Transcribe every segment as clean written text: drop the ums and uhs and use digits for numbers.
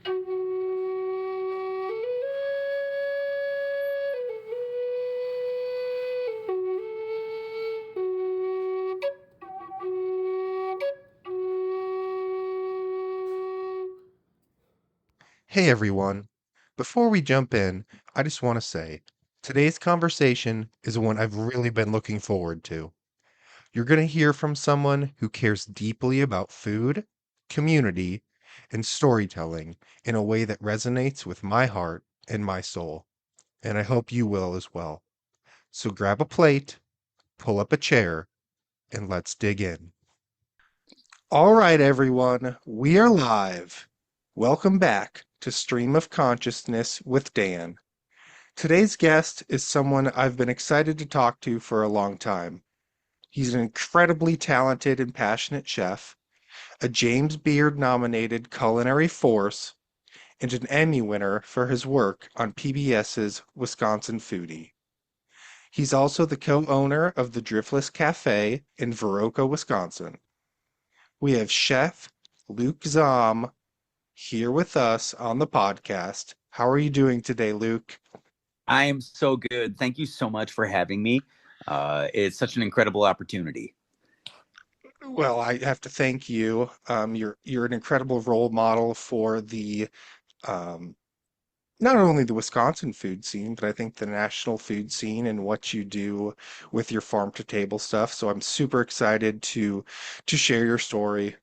Hey everyone. Before we jump in, I just want to say today's conversation is one I've really been looking forward to. You're going to hear from someone who cares deeply about food, community, and storytelling in a way that resonates with my heart and my soul. And I hope you will as well. So grab a plate, pull up a chair, and let's dig in. All right, everyone, we are live. Welcome back to Stream of Consciousness with Dan. Today's guest is someone I've been excited to talk to for a long time. He's an incredibly talented and passionate chef, a James Beard nominated culinary force, and an Emmy winner for his work on PBS's Wisconsin Foodie. He's also the co-owner of the Driftless Cafe in Viroqua, Wisconsin. We have Chef Luke Zahm here with us on the podcast. How are you doing today, Luke? I am so good. Thank you so much for having me. It's such an incredible opportunity. Well, I have to thank you. You're an incredible role model for the um, not only the Wisconsin food scene, but I think the national food scene and what you do with your farm to table stuff. So I'm super excited to share your story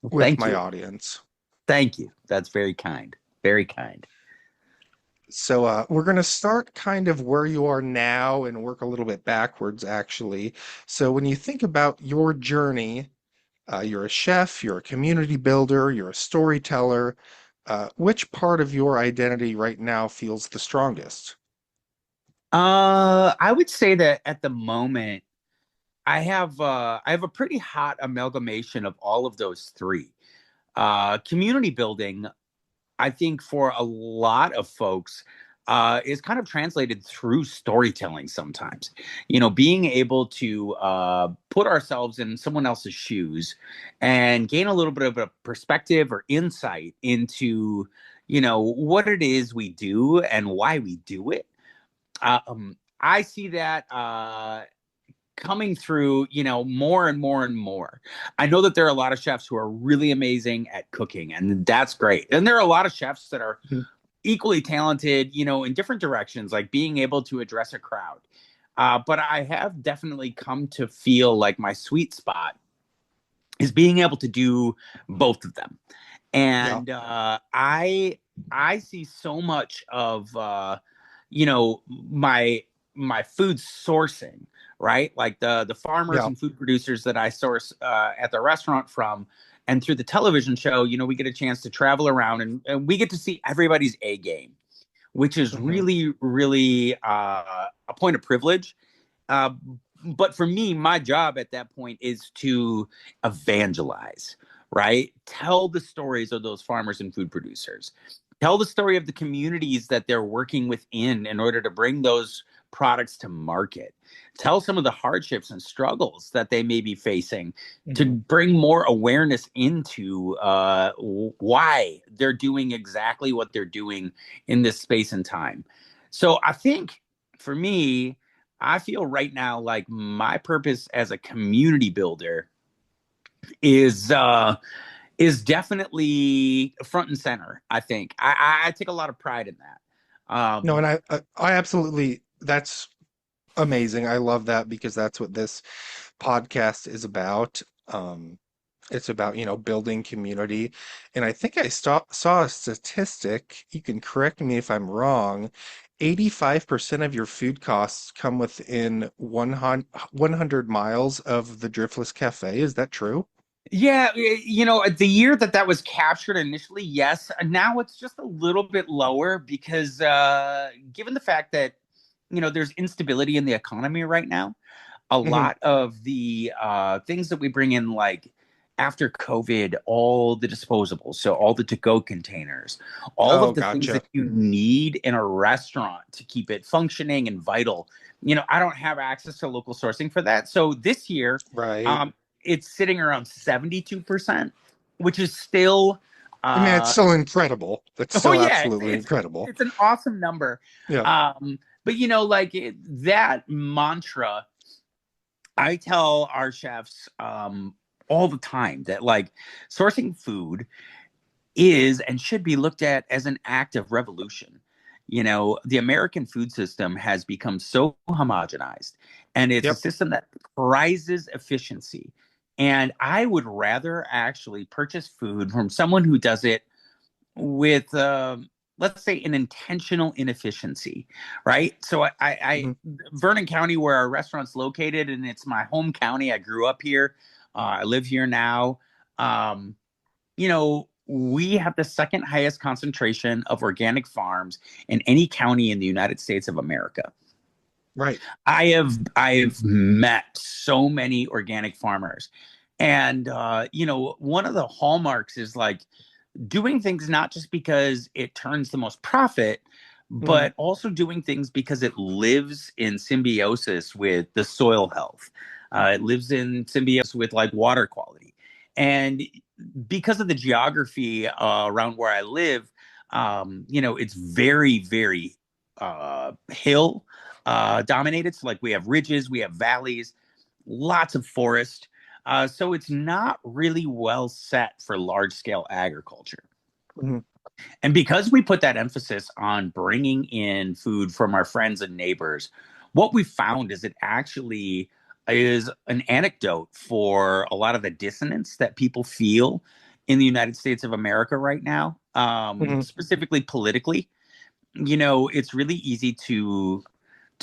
with Thank my you. audience. Thank you. That's very kind. Very kind. So we're going to start kind of where you are now and work a little bit backwards, actually. So when you think about your journey, you're a chef, you're a community builder, you're a storyteller. Which part of your identity right now feels the strongest? I would say that at the moment I have a pretty hot amalgamation of all of those three. Community building, I think for a lot of folks, is kind of translated through storytelling sometimes. Being able to put ourselves in someone else's shoes and gain a little bit of a perspective or insight into, what it is we do and why we do it. I see that coming through, more and more and more. I know that there are a lot of chefs who are really amazing at cooking, and that's great. And there are a lot of chefs that are Mhm. equally talented, in different directions, like being able to address a crowd. But I have definitely come to feel like my sweet spot is being able to do both of them. Yeah. And I see so much of my food sourcing, right? Like the farmers Yeah. and food producers that I source at the restaurant from, and through the television show, we get a chance to travel around and we get to see everybody's A game, which is Hmm. really, really a point of privilege. Uh, but for me, my job at that point is to evangelize, right? Tell the stories of those farmers and food producers. Tell the story of the communities that they're working within in order to bring those products to market. Tell some of the hardships and struggles that they may be facing to Hmm. bring more awareness into why they're doing exactly what they're doing in this space and time. So I think for me, I feel right now like my purpose as a community builder is definitely front and center. I think I take a lot of pride in that. No, and I absolutely, that's amazing. I love that because that's what this podcast is about. It's about, building community. And I think saw a statistic, you can correct me if I'm wrong, 85% of your food costs come within 100 miles of the Driftless Cafe. Is that true? Yeah, the year that was captured initially, yes. Now it's just a little bit lower because given the fact that there's instability in the economy right now, a Hmm. lot of the things that we bring in, like after COVID, all the disposables, so all the to-go containers, all Oh, of the things gotcha. that you need in a restaurant to keep it functioning and vital. I don't have access to local sourcing for that. So this year, Right. um, it's sitting around 72%, which is still I mean, it's so incredible. That's Oh so yeah, absolutely incredible. it's an awesome number. Yeah. But that mantra, I tell our chefs all the time that like sourcing food is and should be looked at as an act of revolution. The American food system has become so homogenized, and it's a Yep. system that prizes efficiency. And I would rather actually purchase food from someone who does it with, let's say, an intentional inefficiency, right? So Hmm. Vernon County, where our restaurant's located, and it's my home county. I grew up here. I live here now. Um, we have the second highest concentration of organic farms in any county in the United States of America. Right. I've met so many organic farmers, and one of the hallmarks is like doing things not just because it turns the most profit, Hmm. but also doing things because it lives in symbiosis with the soil health. It lives in symbiosis with like water quality. And because of the geography around where I live, it's very, very hill dominated. So, like, we have ridges, we have valleys, lots of forest. So it's not really well set for large scale agriculture. Hmm. And because we put that emphasis on bringing in food from our friends and neighbors, what we found is it actually is an anecdote for a lot of the dissonance that people feel in the United States of America right now, Hmm. specifically politically. It's really easy to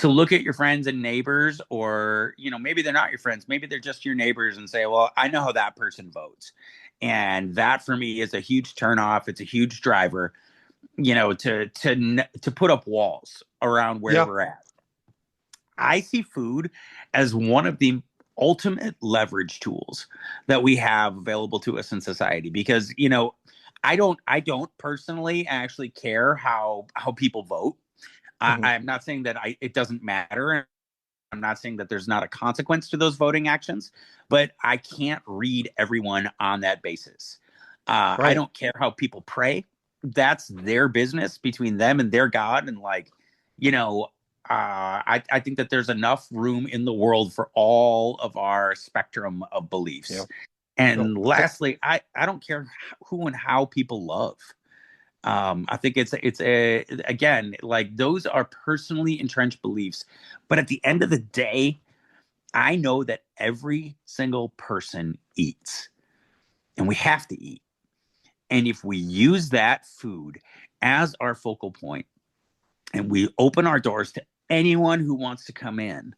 look at your friends and neighbors, or maybe they're not your friends, maybe they're just your neighbors, and say, well, I know how that person votes. And that for me is a huge turnoff. It's a huge driver, to put up walls around where Yeah. we're at. I see food as one of the ultimate leverage tools that we have available to us in society, because I don't personally actually care how people vote. Hmm. I'm not saying that it doesn't matter. I'm not saying that there's not a consequence to those voting actions, but I can't read everyone on that basis. I Right. don't care how people pray. That's their business between them and their God. And like, I think that there's enough room in the world for all of our spectrum of Yeah. beliefs. No. And lastly, I don't care who and how people love. I think it's again, like, those are personally entrenched beliefs, but at the end of the day, I know that every single person eats, and we have to eat. And if we use that food as our focal point, and we open our doors to anyone who wants to come in,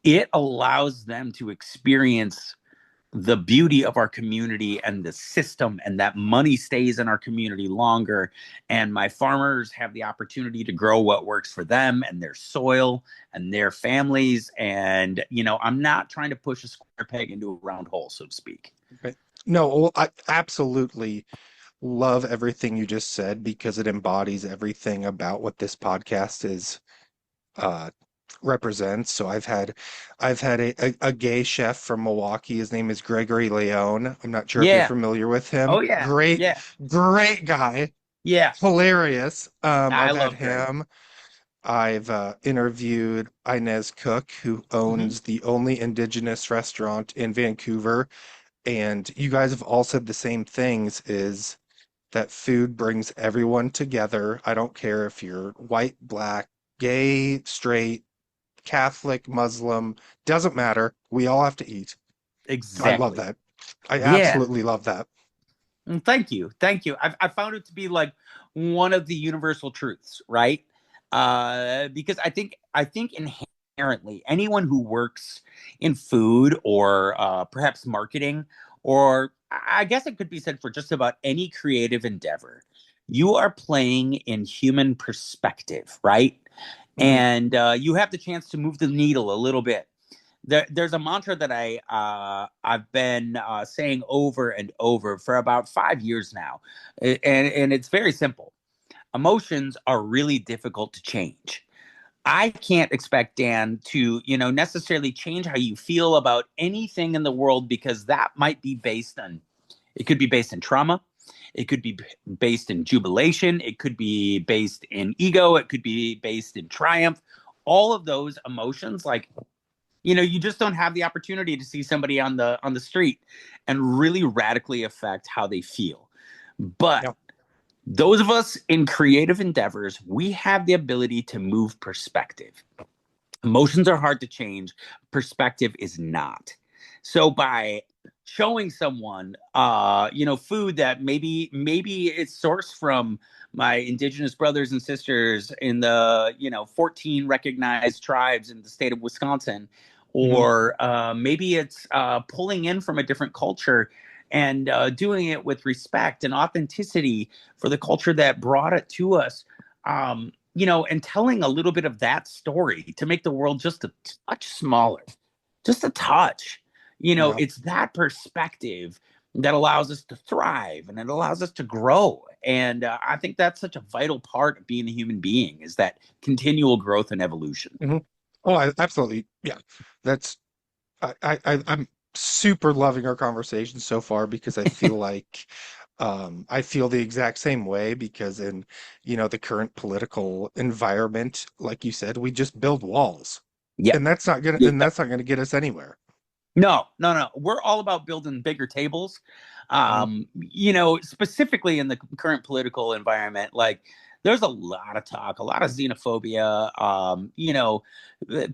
it allows them to experience the beauty of our community and the system, and that money stays in our community longer, and my farmers have the opportunity to grow what works for them and their soil and their families. And I'm not trying to push a square peg into a round hole, so to speak. Right. No, well, I absolutely love everything you just said because it embodies everything about what this podcast is uh represents. So I've had a gay chef from Milwaukee. His name is Gregory Leone. I'm not sure if you're Yeah. familiar with him. Oh yeah. Great, Yeah. great guy. Yeah. Hilarious. I I've had love Greg. him. I've interviewed Inez Cook, who Hmm. owns the only indigenous restaurant in Vancouver. And you guys have all said the same things, is that food brings everyone together. I don't care if you're white, black, gay, straight, Catholic, Muslim, doesn't matter. We all have to eat. I love Exactly. that. I Yeah. absolutely love that. Thank you, thank you. I found it to be like one of the universal truths, right? Because I think inherently anyone who works in food, or perhaps marketing, or I guess it could be said for just about any creative endeavor, you are playing in human perspective, right? Hmm. And you have the chance to move the needle a little bit. There's a mantra that I've been saying over and over for about 5 years now, and it's very simple. Emotions are really difficult to change. I can't expect Dan to necessarily change how you feel about anything in the world, because that might be based on, it could be based in trauma. It could be based in jubilation. It could be based in ego. It could be based in triumph. All of those emotions, like, you just don't have the opportunity to see somebody on the street and really radically affect how they feel. But Yeah. those of us in creative endeavors, we have the ability to move perspective. Emotions are hard to change, perspective is not. So by showing someone food that maybe it's sourced from my indigenous brothers and sisters in the 14 recognized tribes in the state of Wisconsin, Mhm. or maybe it's pulling in from a different culture and doing it with respect and authenticity for the culture that brought it to us, and telling a little bit of that story to make the world just a touch smaller, just a touch. Yeah. It's that perspective that allows us to thrive and it allows us to grow. And I think that's such a vital part of being a human being, is that continual growth and evolution. Mhm. Oh, absolutely. Yeah. That's I'm super loving our conversation so far because I feel like I feel the exact same way because in, the current political environment, like you said, we just build walls. Yep. And that's not gonna get us anywhere. No, no, no. We're all about building bigger tables. Mhm. Specifically in the current political environment, like there's a lot of talk, a lot of xenophobia.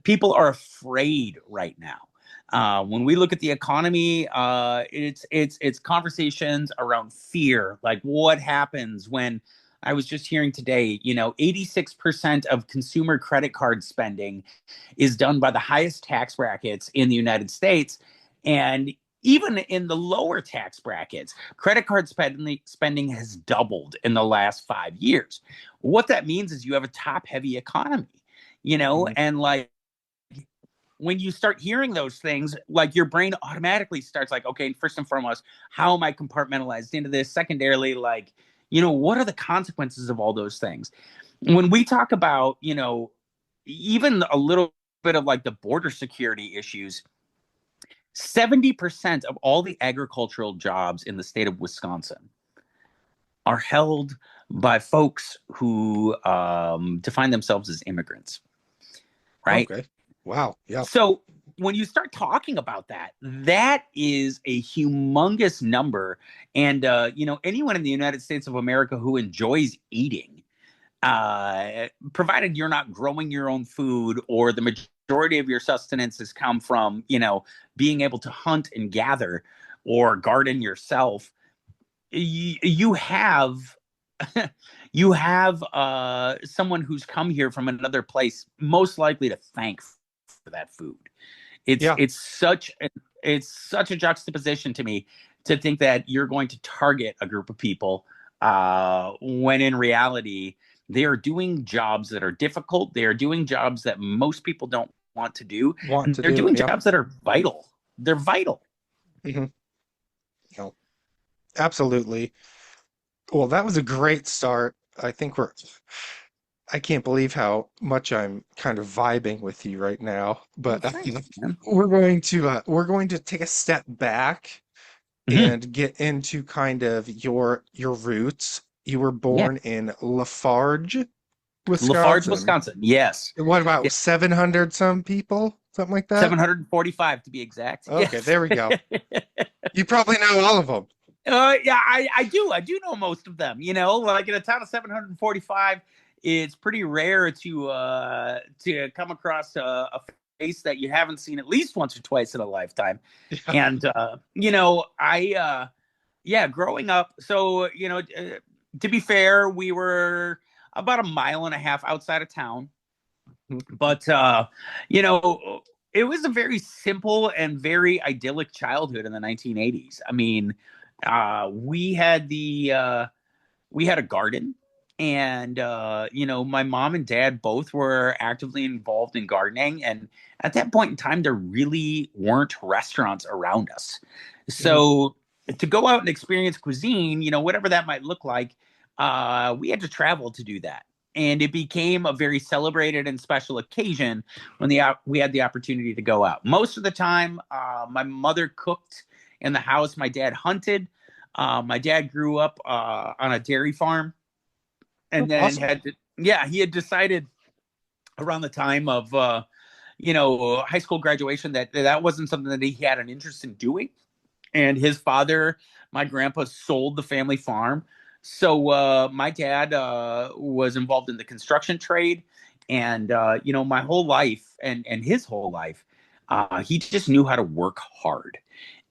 People are afraid right now. When we look at the economy, it's conversations around fear, like what happens when. I was just hearing today, 86% of consumer credit card spending is done by the highest tax brackets in the United States. And even in the lower tax brackets, credit card spending has doubled in the last 5 years. What that means is you have a top heavy economy, Mhm. and like when you start hearing those things, like your brain automatically starts like, okay, first and foremost, how am I compartmentalized into this? Secondarily, like, what are the consequences of all those things? When we talk about, even a little bit of like the border security issues, 70% of all the agricultural jobs in the state of Wisconsin are held by folks who define themselves as immigrants, right? Okay. Wow. Yeah. So when you start talking about that, that is a humongous number. And, anyone in the United States of America who enjoys eating, provided you're not growing your own food or the majority of your sustenance has come from, being able to hunt and gather or garden yourself, you have you have someone who's come here from another place most likely to thank for that food. it's Yeah. it's such a, it's such a juxtaposition to me to think that you're going to target a group of people when in reality they are doing jobs that are difficult. They are doing jobs that most people don't want to do, Want and to they're do. doing Yeah. jobs that are vital. They're vital. Hmm. Yeah. Absolutely. Well, that was a great start. I can't believe how much I'm kind of vibing with you right now, Well, but thanks, man. we're going to take a step back Mhm. and get into kind of your roots. You were Yeah. born in Lafarge, Lafarge, Wisconsin. Wisconsin. Yes. What Yeah. about 700 some people? Something like that? 745 to be exact. Okay, Yes. there we go. You probably know all of them. Yeah, I do know most of them. Like in a town of 745, it's pretty rare to come across a face that you haven't seen at least once or twice in a lifetime. Yeah. And I yeah, growing up. So to be fair, we were about a mile and a half outside of town, but you know it was a very simple and very idyllic childhood in the 1980s. I mean, we had a garden, and my mom and dad both were actively involved in gardening, and at that point in time there really weren't restaurants around us. Mhm. So to go out and experience cuisine, whatever that might look like, we had to travel to do that. And it became a very celebrated and special occasion when we had the opportunity to go out. Most of the time, my mother cooked in the house. My dad hunted. My dad grew up on a dairy farm, Oh, and then awesome. yeah, he had decided around the time of high school graduation that that wasn't something that he had an interest in doing. And his father, my grandpa, sold the family farm. So my dad was involved in the construction trade, and my whole life and his whole life, he just knew how to work hard.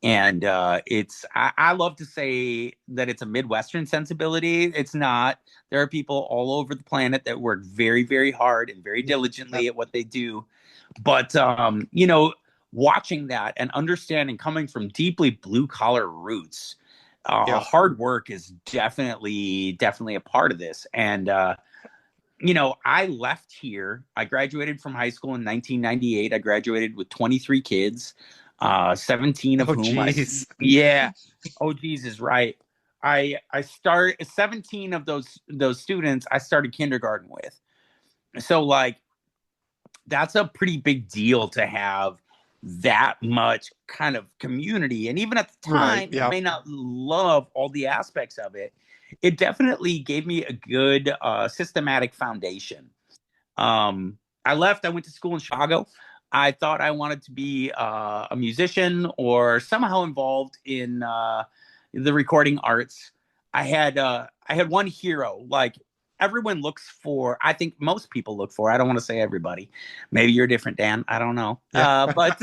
And I love to say that it's a Midwestern sensibility. It's not. There are people all over the planet that work very, very hard and very Yeah. diligently at what they do. But watching that and understanding, coming from deeply blue collar roots, Yeah. hard work is definitely a part of this. And I left here. I graduated from high school in 1998. I graduated with 23 kids, 17 of Oh, whom geez. yeah. Oh, Jesus, right. I start 17 of those students I started kindergarten with. So like that's a pretty big deal to have that much kind of community. And even at the Right. time, I Yeah. may not love all the aspects of it. It definitely gave me a good systematic foundation. I left, I went to school in Chicago. I thought I wanted to be a musician or somehow involved in the recording arts. I had one hero, like everyone looks for. I think most people look for. I don't want to say everybody. Maybe you're different, Dan. I don't know. Yeah. But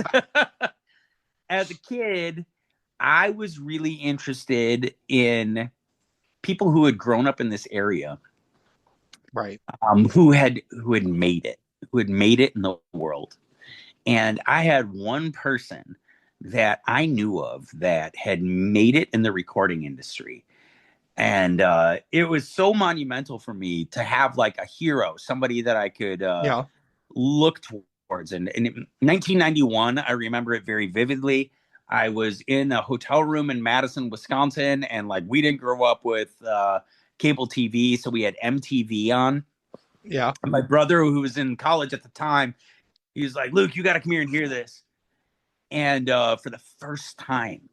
as a kid, I was really interested in people who had grown up in this area, Right. who had made it in the world. And I had one person that I knew of that had made it in the recording industry. And it was so monumental for me to have like a hero, somebody that I could Yeah. look towards. And in 1991, I remember it very vividly. I was in a hotel room in Madison, Wisconsin, and like we didn't grow up with cable TV, so we had MTV on. Yeah. And my brother, who was in college at the time, he was like, "Luke, you got to come here and hear this." And for the first time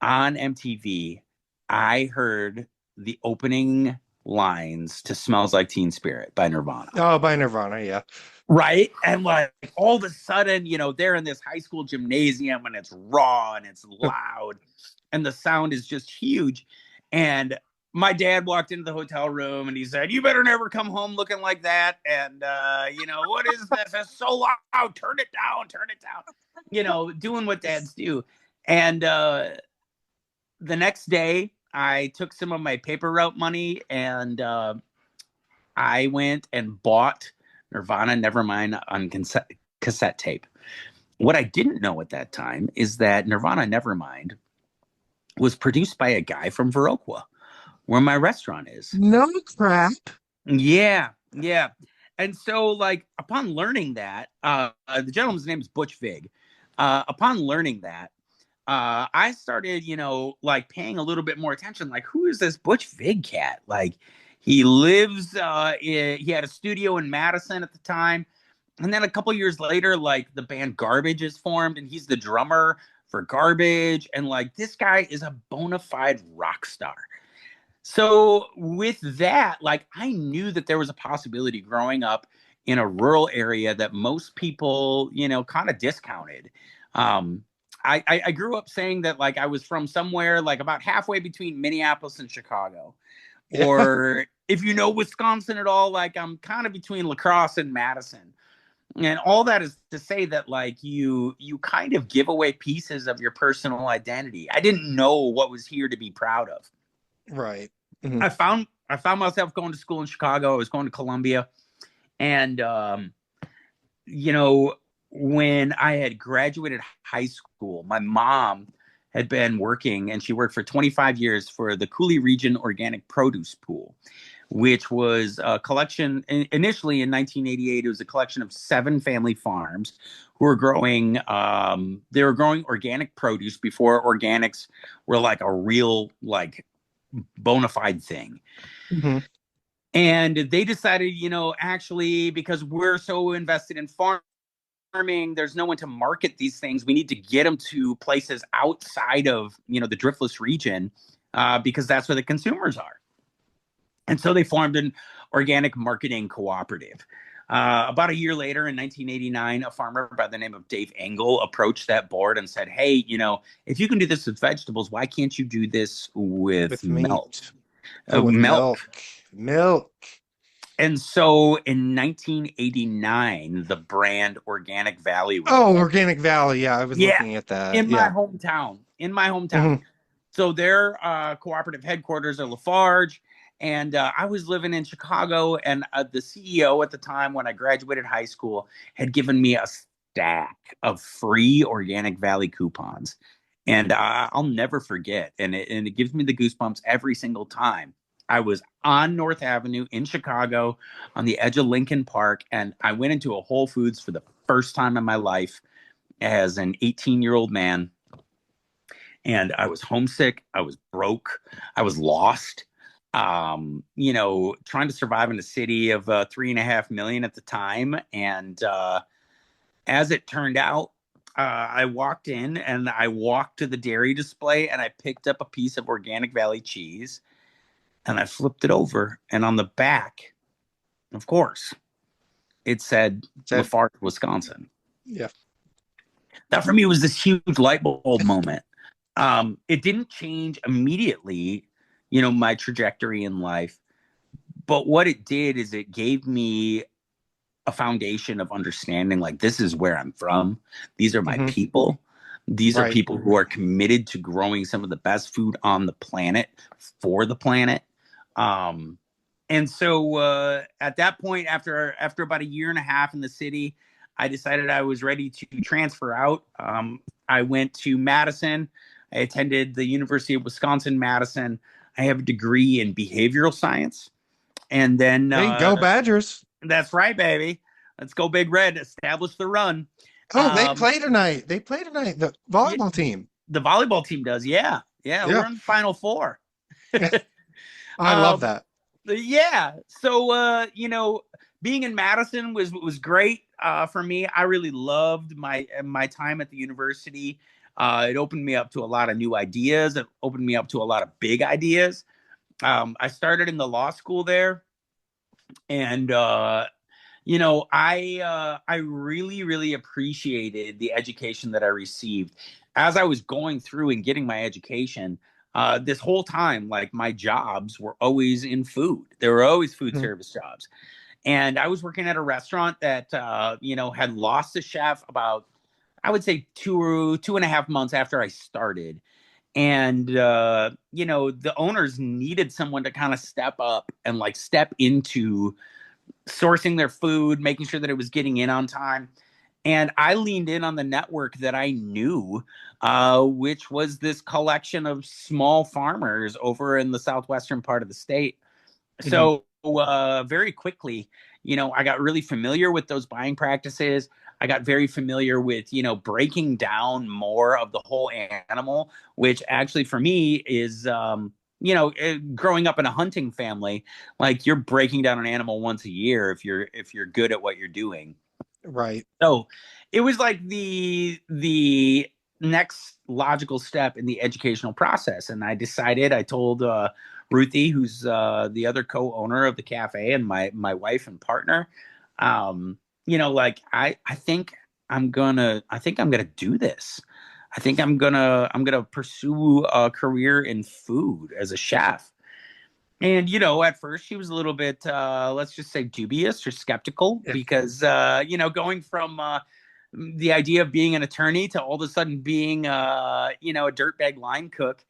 on MTV, I heard the opening lines to "Smells Like Teen Spirit" by Nirvana. Oh, by Nirvana. Yeah. Right. And like all of a sudden, they're in this high school gymnasium and it's raw and it's loud and the sound is just huge. And my dad walked into the hotel room and he said, "You better never come home looking like that." And, what is this? It's so loud. Turn it down. Turn it down. Doing what dads do. And the next day, I took some of my paper route money and I went and bought Nirvana Nevermind on cassette tape. What I didn't know at that time is that Nirvana Nevermind was produced by a guy from Viroqua, where my restaurant is. No crap. Yeah, yeah. And so, like, upon learning that, the gentleman's name is Butch Vig. Upon learning that, I started, like paying a little bit more attention. Like, who is this Butch Vig cat? Like, he lives, he had a studio in Madison at the time. And then a couple years later, like the band Garbage is formed, and he's the drummer for Garbage. And like, this guy is a bona fide rock star. So with that, like I knew that there was a possibility growing up in a rural area that most people, kind of discounted. I grew up saying that like I was from somewhere like about halfway between Minneapolis and Chicago. Yeah. Or if you know Wisconsin at all, like I'm kind of between La Crosse and Madison. And all that is to say that like you kind of give away pieces of your personal identity. I didn't know what was here to be proud of. Right. Hmm. I found myself going to school in Chicago. I was going to Columbia, and you know, when I had graduated high school, my mom had been working, and she worked for 25 years for the Cooley Region Organic Produce Pool, which was a collection. Initially in 1988, it was a collection of 7 family farms who were growing. They were growing organic produce before organics were like a real like bona fide thing. Hmm. And they decided, actually, because we're so invested in farming, there's no one to market these things. We need to get them to places outside of, the driftless region. because that's where the consumers are. And so they formed an organic marketing cooperative. About a year later, in 1989, a farmer by the name of Dave Engel approached that board and said, "Hey, if you can do this with vegetables, why can't you do this with With milk?" meat. Oh, with milk. Milk. Milk. And so in 1989, the brand Organic Valley was Oh, born. Organic Valley. Yeah, I was Yeah, looking at that. in my Yeah. hometown. In my hometown. Hmm. So their cooperative headquarters are Lafarge. And I was living in Chicago, and the CEO at the time, when I graduated high school, had given me a stack of free Organic Valley coupons. And I'll never forget. And it gives me the goosebumps every single time. I was on North Avenue in Chicago on the edge of Lincoln Park, and I went into a Whole Foods for the first time in my life as an 18-year-old man, and I was homesick. I was broke. I was lost. Trying to survive in a city of 3.5 million at the time. And as it turned out, I walked in and I walked to the dairy display and I picked up a piece of Organic Valley cheese and I flipped it over. And on the back, of course, it said Said, Lafarge, Wisconsin. yeah. That for me was this huge light bulb moment. It didn't change immediately, my trajectory in life. But what it did is it gave me a foundation of understanding, like, this is where I'm from. These are my Hmm. people. These are Right. people who are committed to growing some of the best food on the planet for the planet. Um, and so at that point, after about a year and a half in the city, I decided I was ready to transfer out. I went to Madison. I attended the University of Wisconsin Madison. I have a degree in behavioral science, and then Hey, go Badgers. that's right, baby. Let's go Big Red. Establish the run. Oh, they Um, play tonight. They play tonight. The yeah, volleyball team. the volleyball team does. Yeah, yeah. We're Yeah. in the Final Four. I love um, that. yeah. So being in Madison was great for me. I really loved my time at the university. It opened me up to a lot of new ideas. It opened me up to a lot of big ideas. I started in the law school there, and I really really appreciated the education that I received as I was going through and getting my education. This whole time, like, my jobs were always in food. There were always food Mhm. service jobs, and I was working at a restaurant that had lost a chef about, I would say, 2.5 months after I started. And the owners needed someone to kind of step up and, like, step into sourcing their food, making sure that it was getting in on time. And I leaned in on the network that I knew, which was this collection of small farmers over in the southwestern part of the state. Mhm. So very quickly, I got really familiar with those buying practices. I got very familiar with, breaking down more of the whole animal, which actually for me is, growing up in a hunting family, like, you're breaking down an animal once a year if you're good at what you're doing. Right. So it was like the next logical step in the educational process, and I told Ruthie, who's the other co-owner of the cafe and my wife and partner, like, I think I'm gonna do this. I think I'm gonna pursue a career in food as a chef. And at first she was a little bit, let's just say, dubious or skeptical, Yeah. because going from the idea of being an attorney to all of a sudden being a dirtbag line cook,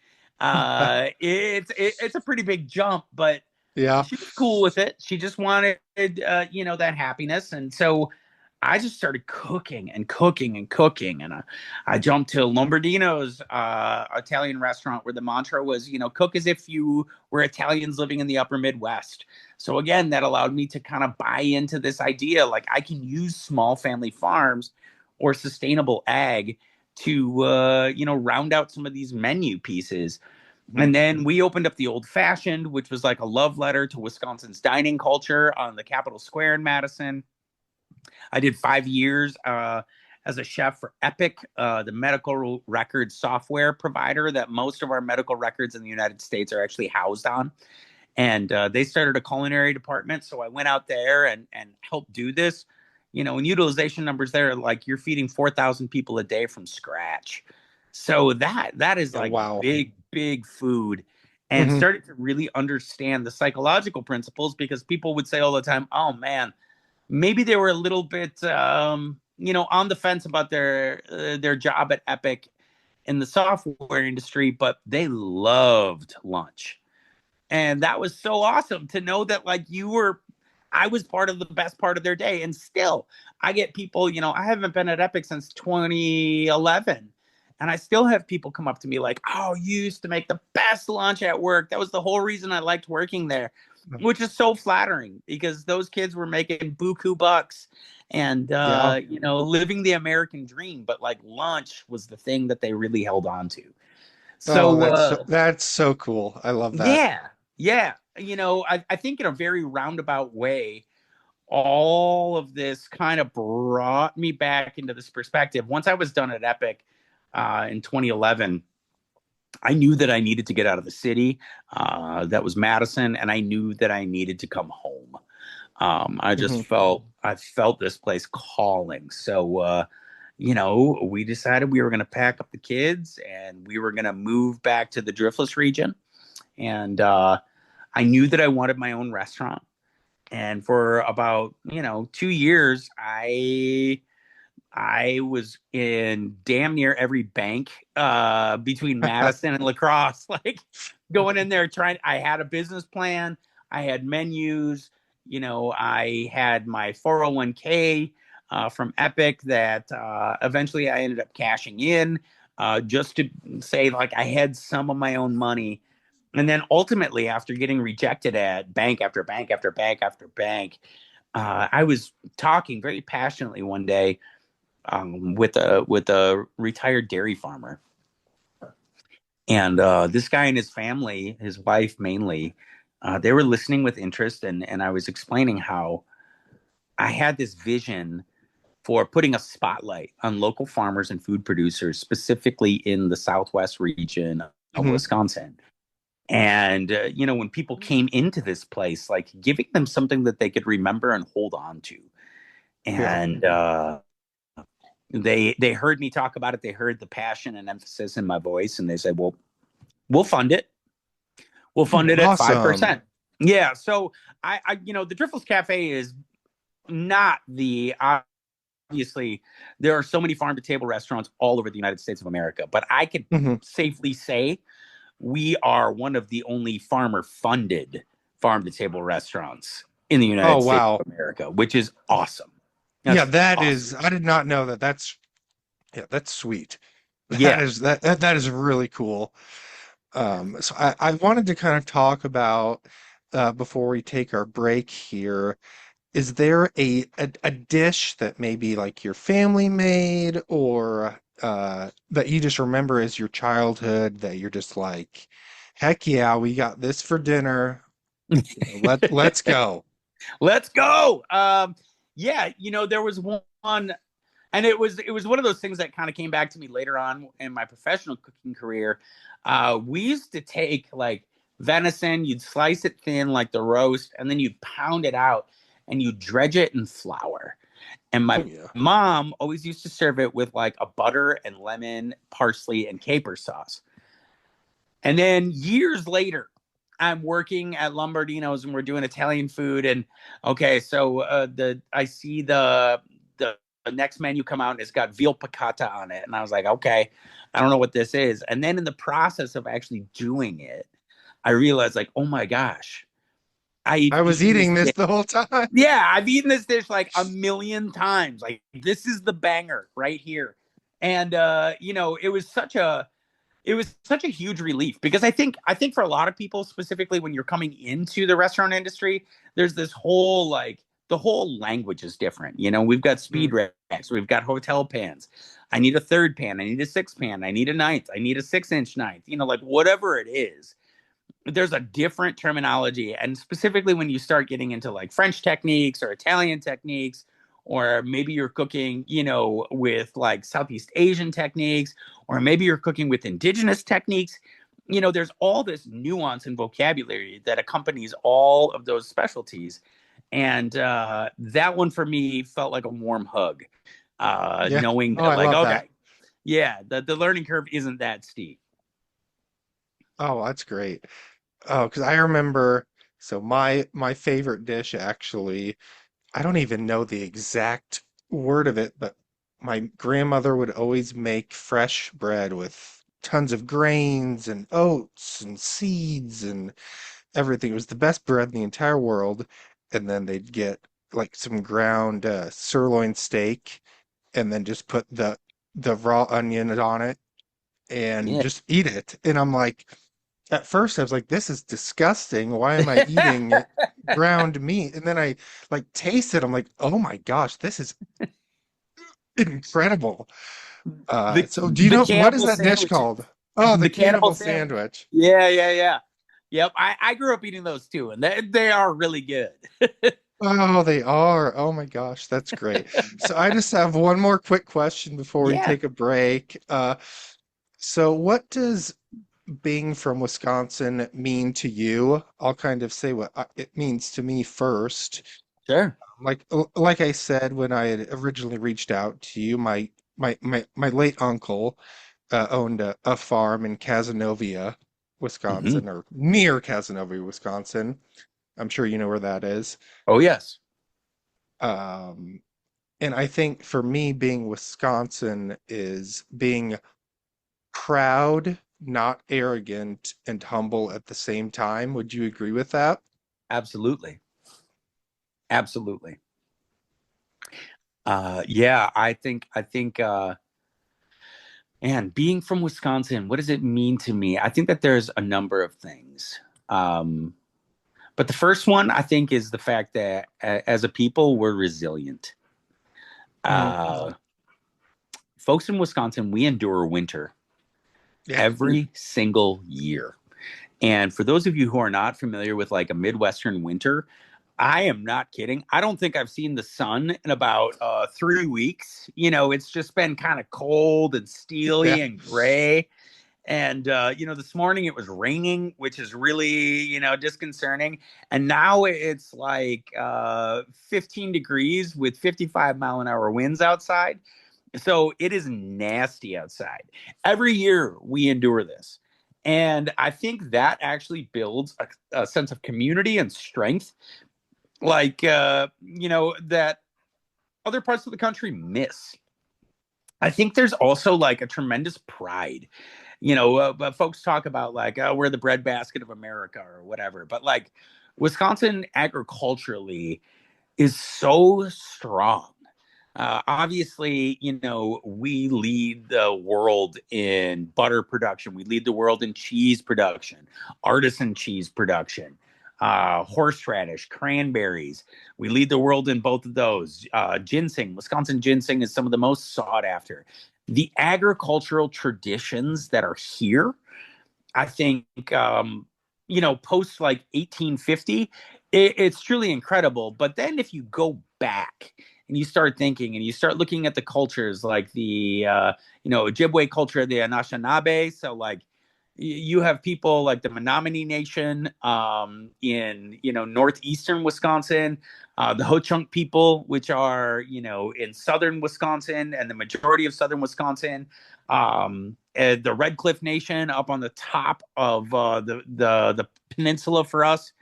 it's a pretty big jump. But Yeah. she was cool with it. She just wanted that happiness. And so I just started cooking and cooking and cooking, and I jumped to Lombardino's Italian restaurant, where the mantra was, cook as if you were Italians living in the upper Midwest. So again, that allowed me to kind of buy into this idea, like, I can use small family farms or sustainable ag to round out some of these menu pieces. Mhm. And then we opened up the Old Fashioned, which was like a love letter to Wisconsin's dining culture on the Capitol Square in Madison. I did 5 years as a chef for Epic, the medical record software provider that most of our medical records in the United States are actually housed on. And they started a culinary department, so I went out there and helped do this. And utilization numbers there, like you're feeding 4,000 people a day from scratch. So that is Oh, like wow. big food, and Hmm. started to really understand the psychological principles, because people would say all the time, "Oh man, maybe they were a little bit on the fence about their job at Epic in the software industry, but they loved lunch." And that was so awesome to know that, like, I was part of the best part of their day. And still, I get people, I haven't been at Epic since 2011. And I still have people come up to me like, "Oh, you used to make the best lunch at work. That was the whole reason I liked working there," which is so flattering, because those kids were making buku bucks and, Yeah. living the American dream. But like, lunch was the thing that they really held on to. Oh, So, that's so cool. I love that. yeah, yeah. I think in a very roundabout way, all of this kind of brought me back into this perspective. Once I was done at Epic in 2011, I knew that I needed to get out of the city. That was Madison, and I knew that I needed to come home. Hmm. I felt this place calling. So, we decided we were going to pack up the kids and we were going to move back to the Driftless region. And I knew that I wanted my own restaurant. And for about 2 years, I was in damn near every bank between Madison and La Crosse, like going in there trying. I had a business plan, I had menus, I had my 401k from Epic that eventually I ended up cashing in, just to say, like, I had some of my own money. And then ultimately, after getting rejected at bank after bank after bank after bank, I was talking very passionately one day with a retired dairy farmer, and this guy and his family, his wife mainly, they were listening with interest, and I was explaining how I had this vision for putting a spotlight on local farmers and food producers, specifically in the Southwest region of Hmm. Wisconsin. And when people came into this place, like giving them something that they could remember and hold on to. Yeah. And they heard me talk about it. They heard the passion and emphasis in my voice, and they said, "Well, we'll fund it. We'll fund Ooh, it at five awesome. percent." Yeah. So the Driffles Cafe is not the obviously, there are so many farm to table restaurants all over the United States of America, but I could Hmm. safely say we are one of the only farmer funded farm to table restaurants in the Oh, United States wow. of America, which is awesome. Yeah, That's that awesome. is, I did not know that. Yeah, that's sweet. Yeah. That is really cool. So I wanted to kind of talk about before we take our break here. Is there a dish that maybe like your family made or that you just remember as your childhood that you're just like, heck yeah, we got this for dinner. Let's go. Let's go. Yeah, there was one, and it was one of those things that kind of came back to me later on in my professional cooking career. We used to take like venison, you'd slice it thin like the roast, and then you'd pound it out and you dredge it in flour. And Oh my yeah. mom always used to serve it with like a butter and lemon, parsley, and caper sauce. And then years later, I'm working at Lombardino's and we're doing Italian food. And okay, so the I see the next menu come out and it's got veal piccata on it, and I was like, okay, I don't know what this is. And then in the process of actually doing it, I realized, like, oh my gosh, I've I was eaten this eating this dish. the whole time. Yeah, I've eaten this dish like a million times. Like, this is the banger right here. And it was such a huge relief, because I think for a lot of people, specifically when you're coming into the restaurant industry, there's this whole, like, the whole language is different. We've got Mm. speed racks, we've got hotel pans. I need a third pan, I need a six pan, I need a ninth, I need a 6-inch ninth, like whatever it is. There's a different terminology, and specifically when you start getting into like French techniques or Italian techniques or maybe you're cooking, with like Southeast Asian techniques, or maybe you're cooking with indigenous techniques. There's all this nuance and vocabulary that accompanies all of those specialties. And that one for me felt like a warm hug, Yeah. knowing Oh, that, I like, love that. okay, yeah, the learning curve isn't that steep. Oh, that's great. Oh, because I remember, so my favorite dish actually, I don't even know the exact word of it, but my grandmother would always make fresh bread with tons of grains and oats and seeds and everything. It was the best bread in the entire world. And then they'd get like some ground sirloin steak and then just put the raw onion on it and Yeah. just eat it. And I'm like, at first I was like, this is disgusting. Why am I eating ground meat? And then I like taste it. I'm like, oh my gosh, this is incredible. the So do you the know what is cannibal that dish sandwiches. called? Oh, the The cannibal cannibal sandwich. sandwich. Yeah, yeah, yeah. Yep. I grew up eating those too, and they are really good. Oh, they are. Oh my gosh, that's great. So I just have one more quick question before we Yeah, take a break. So what does being from Wisconsin mean to you? I'll kind of say what it means to me first. sure. Like I said when I had originally reached out to you, my late uncle owned a farm in Cazenovia, Hmm. Wisconsin, or near Cazenovia, Wisconsin. I'm sure you know where that is. Oh, yes. Um, and I think for me, being Wisconsin is being proud, not arrogant, and humble at the same time. Would you agree with that? Absolutely. Absolutely. Yeah, I think man, being from Wisconsin, what does it mean to me? I think that there's a number of things. Um, but the first one I think is the fact that as a people, we're resilient. Mm, Uh, Folks in Wisconsin, we endure winter yeah, every single year. And for those of you who are not familiar with like a Midwestern winter, I am not kidding. I don't think I've seen the sun in about 3 weeks. It's just been kind of cold and yeah, steely and gray. And, this morning it was raining, which is really, disconcerting. And now it's like 15 degrees with 55-mile-an-hour winds outside. So it is nasty outside. Every year we endure this. And I think that actually builds a sense of community and strength, like, that other parts of the country miss. I think there's also like a tremendous pride. But folks talk about like, oh, we're the breadbasket of America or whatever. But like, Wisconsin agriculturally is so strong. Obviously, we lead the world in butter production. We lead the world in cheese production, artisan cheese production, horseradish, cranberries. We lead the world in both of those. Ginseng, Wisconsin ginseng is some of the most sought after. The agricultural traditions that are here, I think, post like 1850, it's truly incredible. But then if you go back and you start thinking and you start looking at the cultures like the, Ojibwe culture, the Anishinaabe. So like you have people like the Menominee Nation in, northeastern Wisconsin, the Ho-Chunk people, which are, in southern Wisconsin and the majority of southern Wisconsin, the Red Cliff Nation up on the top of the peninsula for us.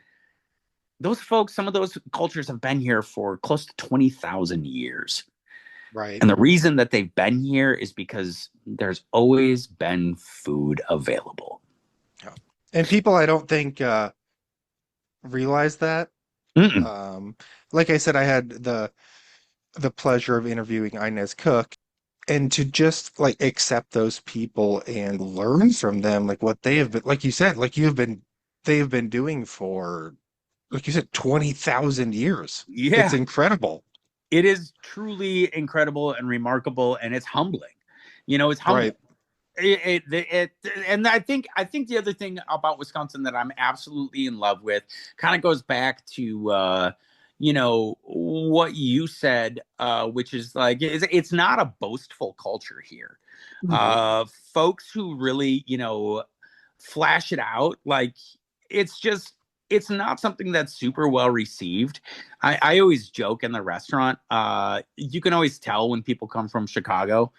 Those folks, some of those cultures have been here for close to 20,000 years. right. And the reason that they've been here is because there's always been food available. Yeah. And people, I don't think realize that. Mm-mm. Um, like I said, I had the pleasure of interviewing Inez Cook, and to just like accept those people and learn from them, like what they have been, like you said, they have been doing for, like you said, 20,000 years. It's Yeah, incredible. it is truly incredible and remarkable, and it's humbling. It's humbling. Right. It and I think the other thing about Wisconsin that I'm absolutely in love with kind of goes back to what you said, which is like, it's not a boastful culture here. Mhm. Folks who really, flash it out, like, it's just, it's not something that's super well received. I always joke in the restaurant, you can always tell when people come from Chicago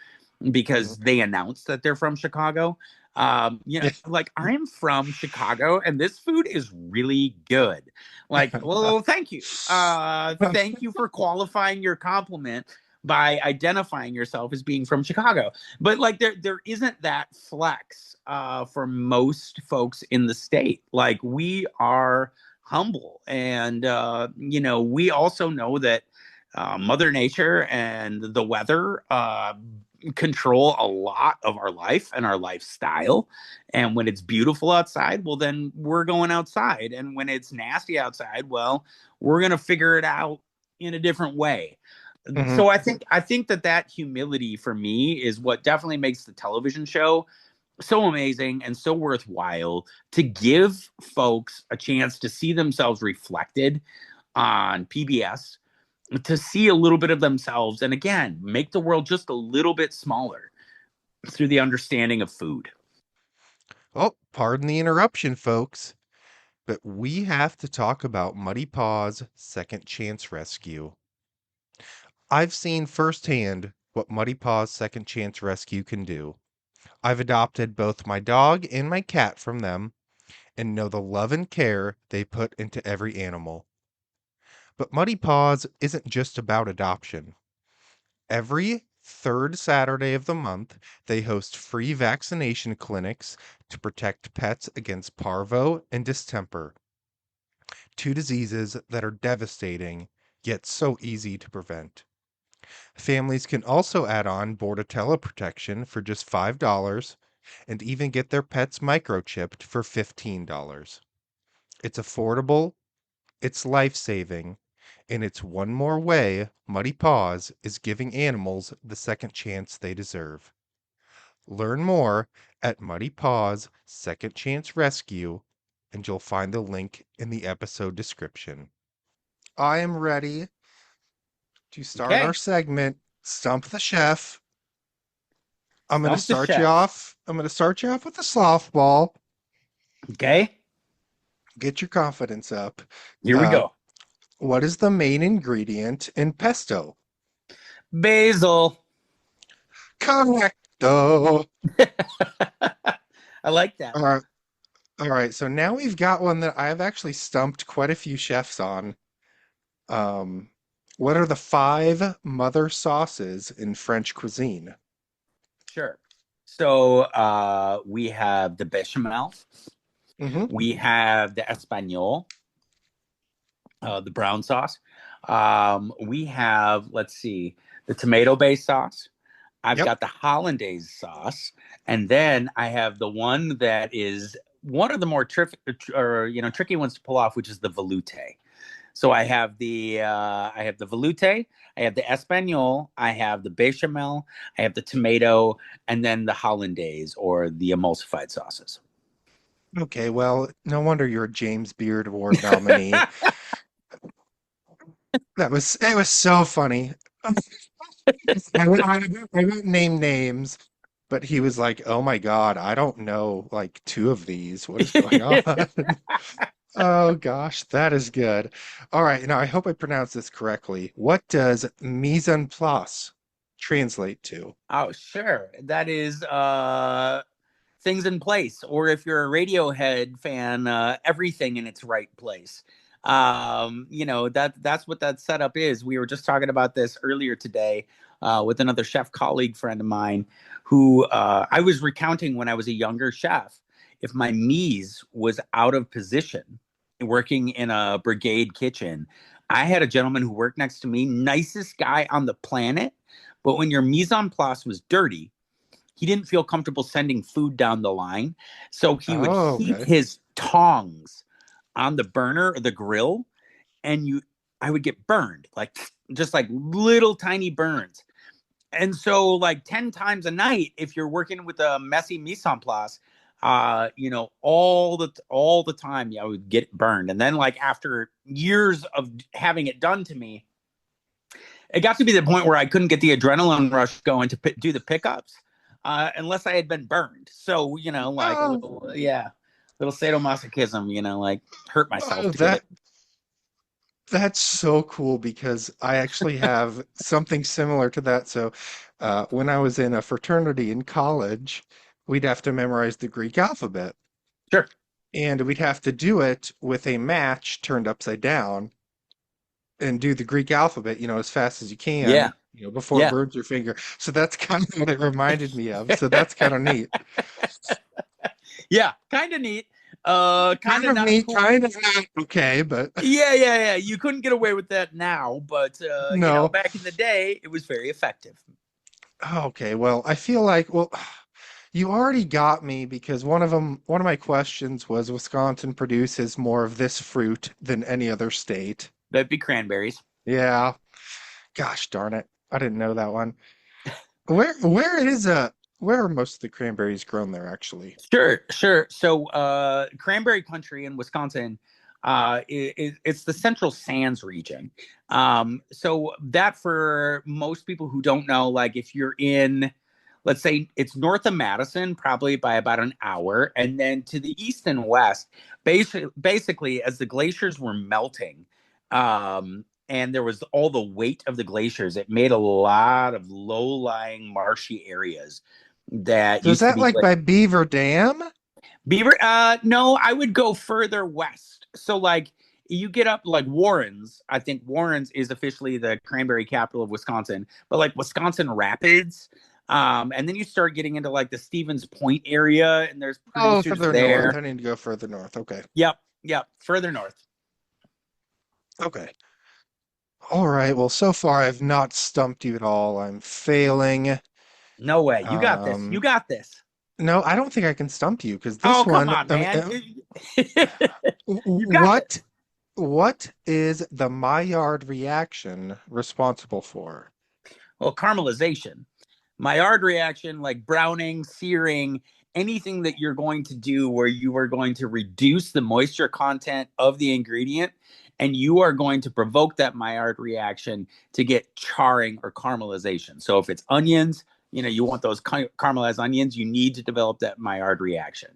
Mhm. because they announce that they're from Chicago. Yeah. Like, I'm from Chicago and this food is really good. Like, well, thank you. Thank you for qualifying your compliment by identifying yourself as being from Chicago. But like, there isn't that flex for most folks in the state. Like, we are humble, and we also know that Mother Nature and the weather control a lot of our life and our lifestyle. And when it's beautiful outside, well, then we're going outside. And when it's nasty outside, well, we're going to figure it out in a different way. Mhm. So I think that humility for me is what definitely makes the television show so amazing and so worthwhile, to give folks a chance to see themselves reflected on PBS, to see a little bit of themselves, and again, make the world just a little bit smaller through the understanding of food. Oh, pardon the interruption, folks, but we have to talk about Muddy Paws Second Chance Rescue. I've seen firsthand what Muddy Paws Second Chance Rescue can do. I've adopted both my dog and my cat from them and know the love and care they put into every animal. But Muddy Paws isn't just about adoption. Every third Saturday of the month, they host free vaccination clinics to protect pets against parvo and distemper, two diseases that are devastating yet so easy to prevent. Families can also add on Bordetella protection for just $5 and even get their pets microchipped for $15. It's affordable, it's life saving, and it's one more way Muddy Paws is giving animals the second chance they deserve. Learn more at Muddy Paws Second Chance Rescue, and you'll find the link in the episode description. I am ready to start our Okay. segment, Stump the Chef. I'm going to Stump the start you chef. off. I'm going to start you off with a softball. Okay. Get your confidence up. Here we Uh, go. what is the main ingredient in pesto? Basil. Correcto. I like that. All right. All right. So now we've got one that I've actually stumped quite a few chefs on. Um, what are the five mother sauces in French cuisine? Sure. So we have the bechamel, Mm-hmm. we have the espagnole, the brown sauce. We have, let's see, the tomato based sauce. I've Yep. got the hollandaise sauce, and then I have the one that is one of the more tricky ones to pull off, which is the velouté. So I have the velouté, I have the espagnole, I have the bechamel, I have the tomato, and then the hollandaise or the emulsified sauces. Okay. Well, no wonder you're a James Beard Award nominee. It was so funny. I won't name names, but he was like, "Oh my God, I don't know like two of these. What is going on?" Oh gosh, that is good. All right, now I hope I pronounced this correctly. What does mise en place translate to? Oh, sure. That is things in place, or if you're a Radiohead fan, everything in its right place. That's what that setup is. We were just talking about this earlier today with another chef colleague friend of mine, who I was recounting when I was a younger chef. If my mise was out of position, working in a brigade kitchen, I had a gentleman who worked next to me, nicest guy on the planet, but when your mise en place was dirty, he didn't feel comfortable sending food down the line. So he would Oh, heat okay. his tongs on the burner or the grill, and I would get burned, like just like little tiny burns. And so, like 10 times a night, if you're working with a messy mise en place, all the time, I would get burned. And then like after years of having it done to me, it got to be the point where I couldn't get the adrenaline rush going to do the pickups unless I had been burned. So, like a Oh, little, yeah, little sadomasochism, like hurt myself oh, to get it. that's so cool because I actually have something similar to that. So, when I was in a fraternity in college, we'd have to memorize the Greek alphabet, Sure. and we'd have to do it with a match turned upside down and do the Greek alphabet, as fast as you Yeah. can, before it Yeah. burns your finger. So that's kind of what it reminded me of. So that's kind of neat. Yeah. Kind of neat. Kind Kind of of not neat, cool. kind of not okay, but Yeah. Yeah. Yeah. You couldn't get away with that now, but, no. back in the day, it was very effective. Okay, well, I feel like, well, you already got me because one of my questions was Wisconsin produces more of this fruit than any other state. That'd be cranberries. Yeah, gosh darn it. I didn't know that one. Where are most of the cranberries grown there actually? Sure, sure. So, cranberry country in Wisconsin, it's the Central Sands region. So that for most people who don't know, like if you're in, let's say it's north of Madison, probably by about an hour, and then to the east and west, basically as the glaciers were melting, and there was all the weight of the glaciers, it made a lot of low-lying marshy areas that So is used to that be like by Beaver Dam? Beaver, no, I would go further west. So like you get up like Warrens. I think Warrens is officially the cranberry capital of Wisconsin, but like Wisconsin Rapids. And then you start getting into like the Stevens Point area, and there's Oh, producers further north. there. I need to go further north. Okay. Yep, yep, further north. Okay. All right. Well, so far I've not stumped you at all. I'm failing. No way. You got this. You Um, got this. no, I don't think I can stump you because Oh, this come one, on, I mean, man. You got this. what is the Maillard reaction responsible for? Well, caramelization. Maillard reaction, like browning, searing, anything that you're going to do where you are going to reduce the moisture content of the ingredient and you are going to provoke that Maillard reaction to get charring or caramelization. So if it's onions, you want those caramelized onions, you need to develop that Maillard reaction.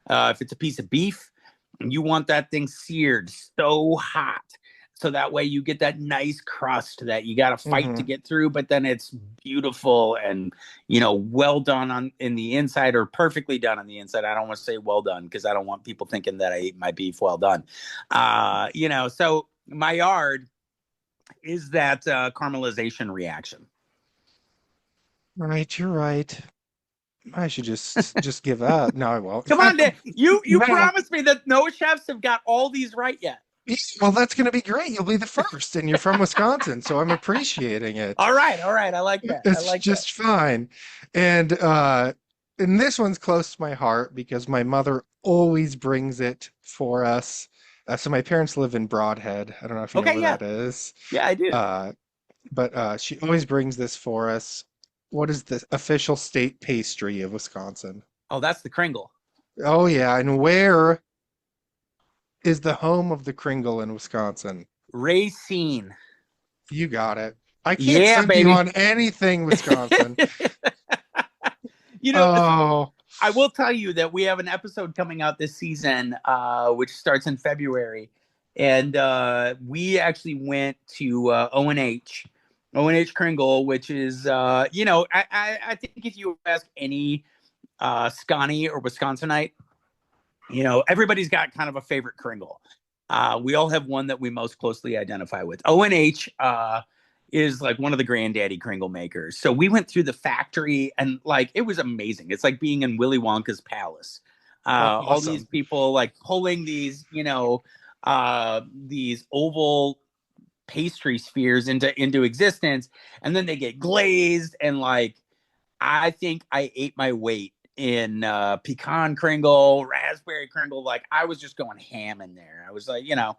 If it's a piece of beef, you want that thing seared so hot so that way you get that nice crust that you got to fight to Hmm. get through, but then it's beautiful and well done on in the inside or perfectly done on the inside. I don't want to say well done because I don't want people thinking that I ate my beef well done. So Maillard is that caramelization reaction. Right, you're right. I should just give up. No, I won't. Come on, Dan. You No. promised me that no chefs have got all these right yet. Yeah, well, that's going to be great. You'll be the first, and you're from Wisconsin, so I'm appreciating it. All right. I like that. I It's like that. just fine. And this one's close to my heart because my mother always brings it for us. So my parents live in Broadhead. I don't know if you know Okay, where yeah, that is. yeah, I do. Uh, but she always brings this for us. What is the official state pastry of Wisconsin? Oh, that's the Kringle. Oh yeah, and where is the home of the Kringle in Wisconsin? Racine. You got it. I can't Yeah, stump you baby. on anything, Wisconsin. you know, Oh, I will tell you that we have an episode coming out this season, which starts in February, and we actually went to O&H Kringle, which is, I think if you ask any Scotty or Wisconsinite, everybody's got kind of a favorite Kringle. We all have one that we most closely identify with. O&H is like one of the granddaddy Kringle makers. So we went through the factory and like it was amazing. It's like being in Willy Wonka's palace. All these awesome. people like pulling these oval pastry spheres into existence, and then they get glazed and like I think I ate my weight in pecan Kringle, raspberry Kringle. Like I was just going ham in there. I was like, I was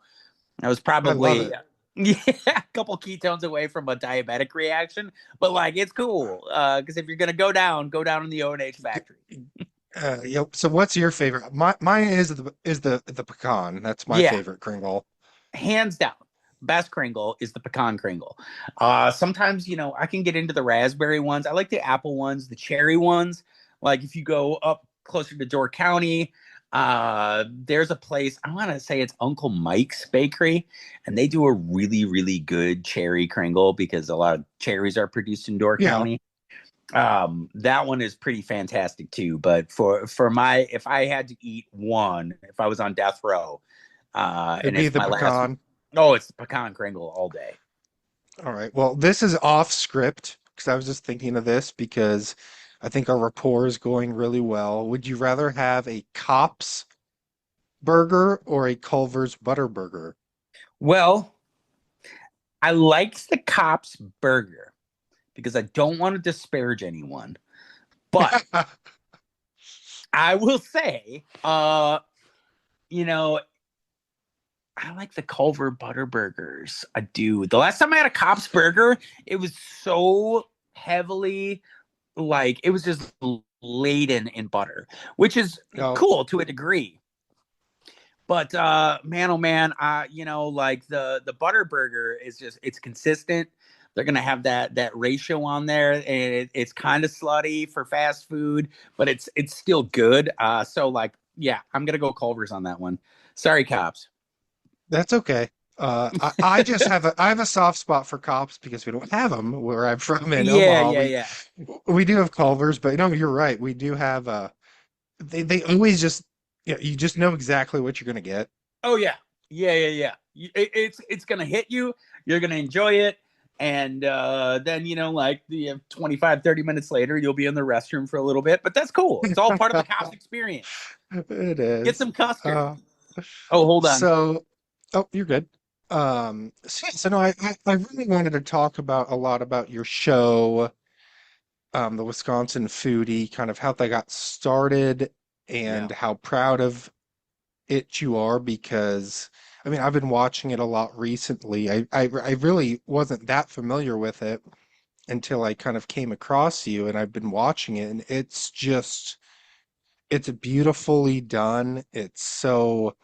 I love probably it. yeah, a couple ketones away from a diabetic reaction, but like it's cool because if you're gonna go down in the O&H factory. Yep. So what's your favorite? Mine is the pecan. That's my Yeah, favorite Kringle. hands down. Best Kringle is the pecan Kringle. Sometimes, I can get into the raspberry ones. I like the apple ones, the cherry ones. Like if you go up closer to Door County, there's a place, I want to say it's Uncle Mike's Bakery, and they do a really, really good cherry Kringle because a lot of cherries are produced in Door Yeah, County. That one is pretty fantastic too. But for my, if I had to eat one, if I was on death row, it'd and be it's the my last, pecan. oh, it's the pecan Kringle all day. All right. Well, this is off script because I was just thinking of this because I think our rapport is going really well. Would you rather have a Cop's burger or a Culver's butter burger? Well, I liked the Cops burger because I don't want to disparage anyone, but I will say, you know, I like the Culver butter burgers. I do. The last time I had a Cops burger, it was so heavily like it was just laden in butter, which is No, cool to a degree. But man, oh man, like the butter burger is just it's consistent. They're gonna have that ratio on there, and it's kind of slutty for fast food, but it's still good. So like, yeah, I'm gonna go Culver's on that one. Sorry, cops. that's okay. I just have a soft spot for Cops because we don't have them where I'm from in Yeah, Omaha. yeah, We yeah. we do have Culver's, but no, you're right. We do have they always just you just know exactly what you're gonna get. Oh yeah, yeah, yeah, yeah. It's gonna hit you. You're gonna enjoy it, and then like the 25, 30 minutes later, you'll be in the restroom for a little bit. But that's cool. It's all part of the cops experience. It Get is. some custard. Uh, Oh, hold on. so, oh, you're good. So no, I really wanted to talk about a lot about your show, the Wisconsin Foodie, kind of how they got started Yeah. and how proud of it you are because, I mean, I've been watching it a lot recently. I really wasn't that familiar with it until I kind of came across you and I've been watching it and it's beautifully done. It's so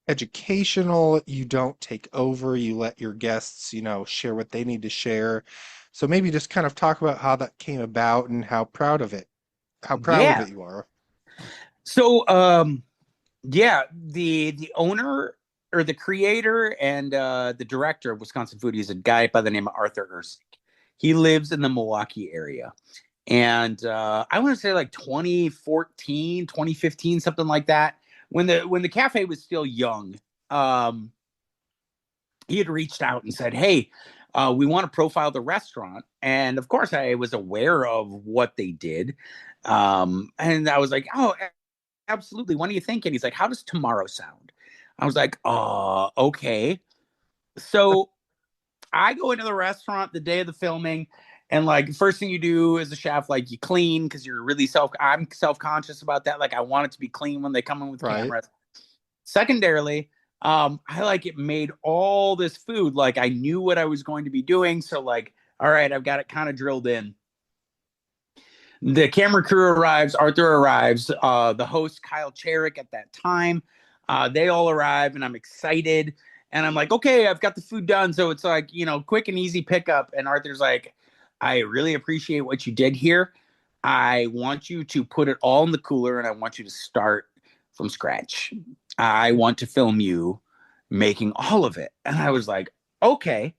educational. You don't take over. You let your guests, share what they need to share. So maybe just kind of talk about how that came about and how proud of Yeah. it you are. So, yeah, the owner or the creator and the director of Wisconsin Foodie is a guy by the name of Arthur Ursig. He lives in the Milwaukee area. And I want to say like 2014, 2015, something like that. When the cafe was still young, um, he had reached out and said, "Hey, we want to profile the restaurant." And of course, I was aware of what they did, and I was like, "Oh, absolutely. When do you think?" And he's like, "How does tomorrow sound?" I was like, okay." So I go into the restaurant the day of the filming, and like first thing you do as a chef, like you clean because you're really I'm self conscious about that. Like I want it to be clean when they come in with Right. cameras. Secondarily, I like it made all this food like I knew what I was going to be doing. So like, all right, I've got it kind of drilled in. The camera crew arrives, Arthur arrives, the host Kyle Cherrick at that time. They all arrive, and I'm excited. And I'm like, okay, I've got the food done. So it's like, quick and easy pickup. And Arthur's like, I really appreciate what you did here. I want you to put it all in the cooler and I want you to start from scratch. I want to film you making all of it. And I was like, okay.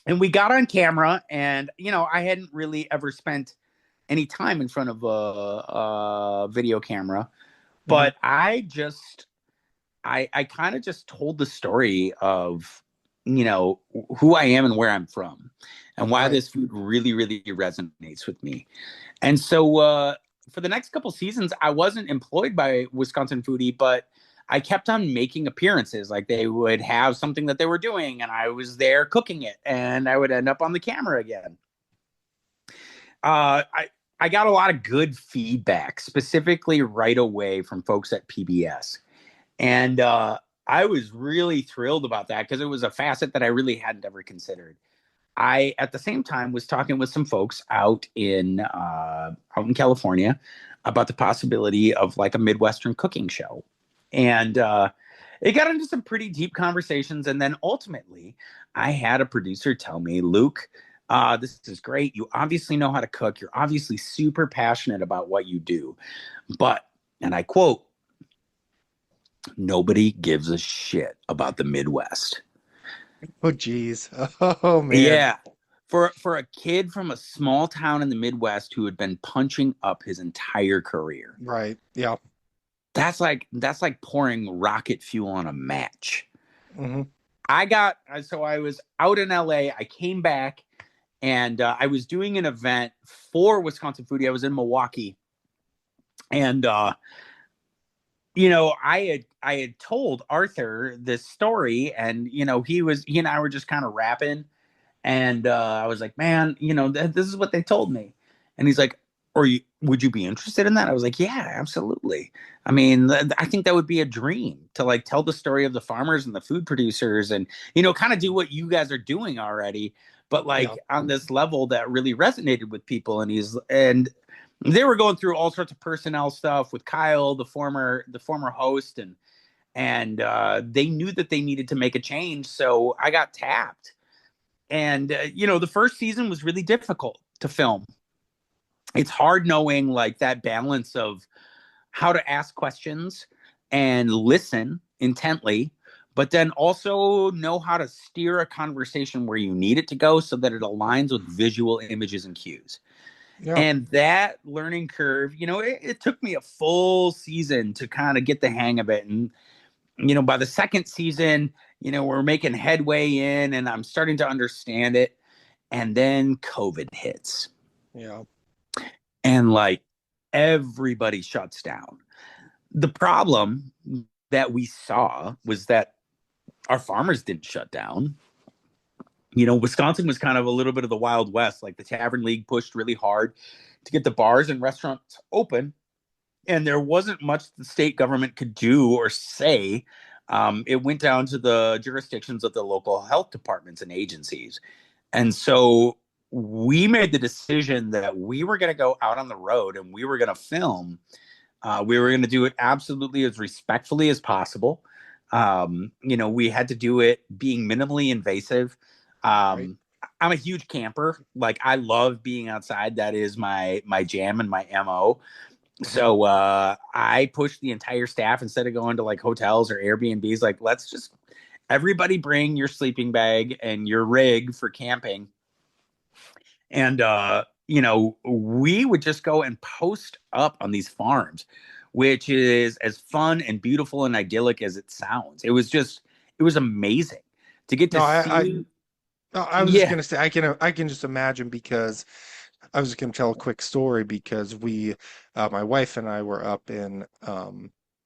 And we got on camera, and, I hadn't really ever spent any time in front of a video camera, Hmm. but I kind of just told the story of who I am and where I'm from, and why Right. this food really really resonates with me. And so for the next couple seasons, I wasn't employed by Wisconsin Foodie, but I kept on making appearances. Like they would have something that they were doing, and I was there cooking it, and I would end up on the camera again. I got a lot of good feedback, specifically right away from folks at PBS, and I was really thrilled about that because it was a facet that I really hadn't ever considered. I, at the same time, was talking with some folks out in California about the possibility of like a Midwestern cooking show. And it got into some pretty deep conversations. And then ultimately, I had a producer tell me, Luke, this is great. You obviously know how to cook. You're obviously super passionate about what you do. But, and I quote, nobody gives a shit about the Midwest. Oh, geez. Oh, man. Yeah. For a kid from a small town in the Midwest who had been punching up his entire career, Right. Yeah. that's like pouring rocket fuel on a match. Hmm. I was out in LA. I came back and I was doing an event for Wisconsin Foodie. I was in Milwaukee, and I had told Arthur this story, and he and I were just kind of rapping, and I was like, man, this is what they told me, and he's like, would you be interested in that? I was like, yeah, absolutely. I mean, I think that would be a dream to like tell the story of the farmers and the food producers, and kind of do what you guys are doing already, but Yeah. like on this level that really resonated with people. And they were going through all sorts of personnel stuff with Kyle, the former host, and they knew that they needed to make a change, so I got tapped. And the first season was really difficult to film. It's hard knowing like that balance of how to ask questions and listen intently, but then also know how to steer a conversation where you need it to go so that it aligns with visual images and cues. Yeah. And that learning curve, it took me a full season to kind of get the hang of it. And by the second season, we're making headway in and I'm starting to understand it. And then COVID hits, Yeah. and like everybody shuts down. The problem that we saw was that our farmers didn't shut down. Wisconsin was kind of a little bit of the Wild West. Like the Tavern League pushed really hard to get the bars and restaurants open, and there wasn't much the state government could do or say. It went down to the jurisdictions of the local health departments and agencies. And so we made the decision that we were going to go out on the road and we were going to film. We were going to do it absolutely as respectfully as possible. We had to do it being minimally invasive. Right. Um, I'm a huge camper. Like I love being outside. That is my jam and my MO. Hmm. So I pushed the entire staff instead of going to like hotels or Airbnbs. Like, let's just everybody bring your sleeping bag and your rig for camping. And we would just go and post up on these farms, which is as fun and beautiful and idyllic as it sounds. It was amazing to get to No, see. I was just Yeah, gonna say I can just imagine because I was just gonna tell a quick story because my wife and I were up in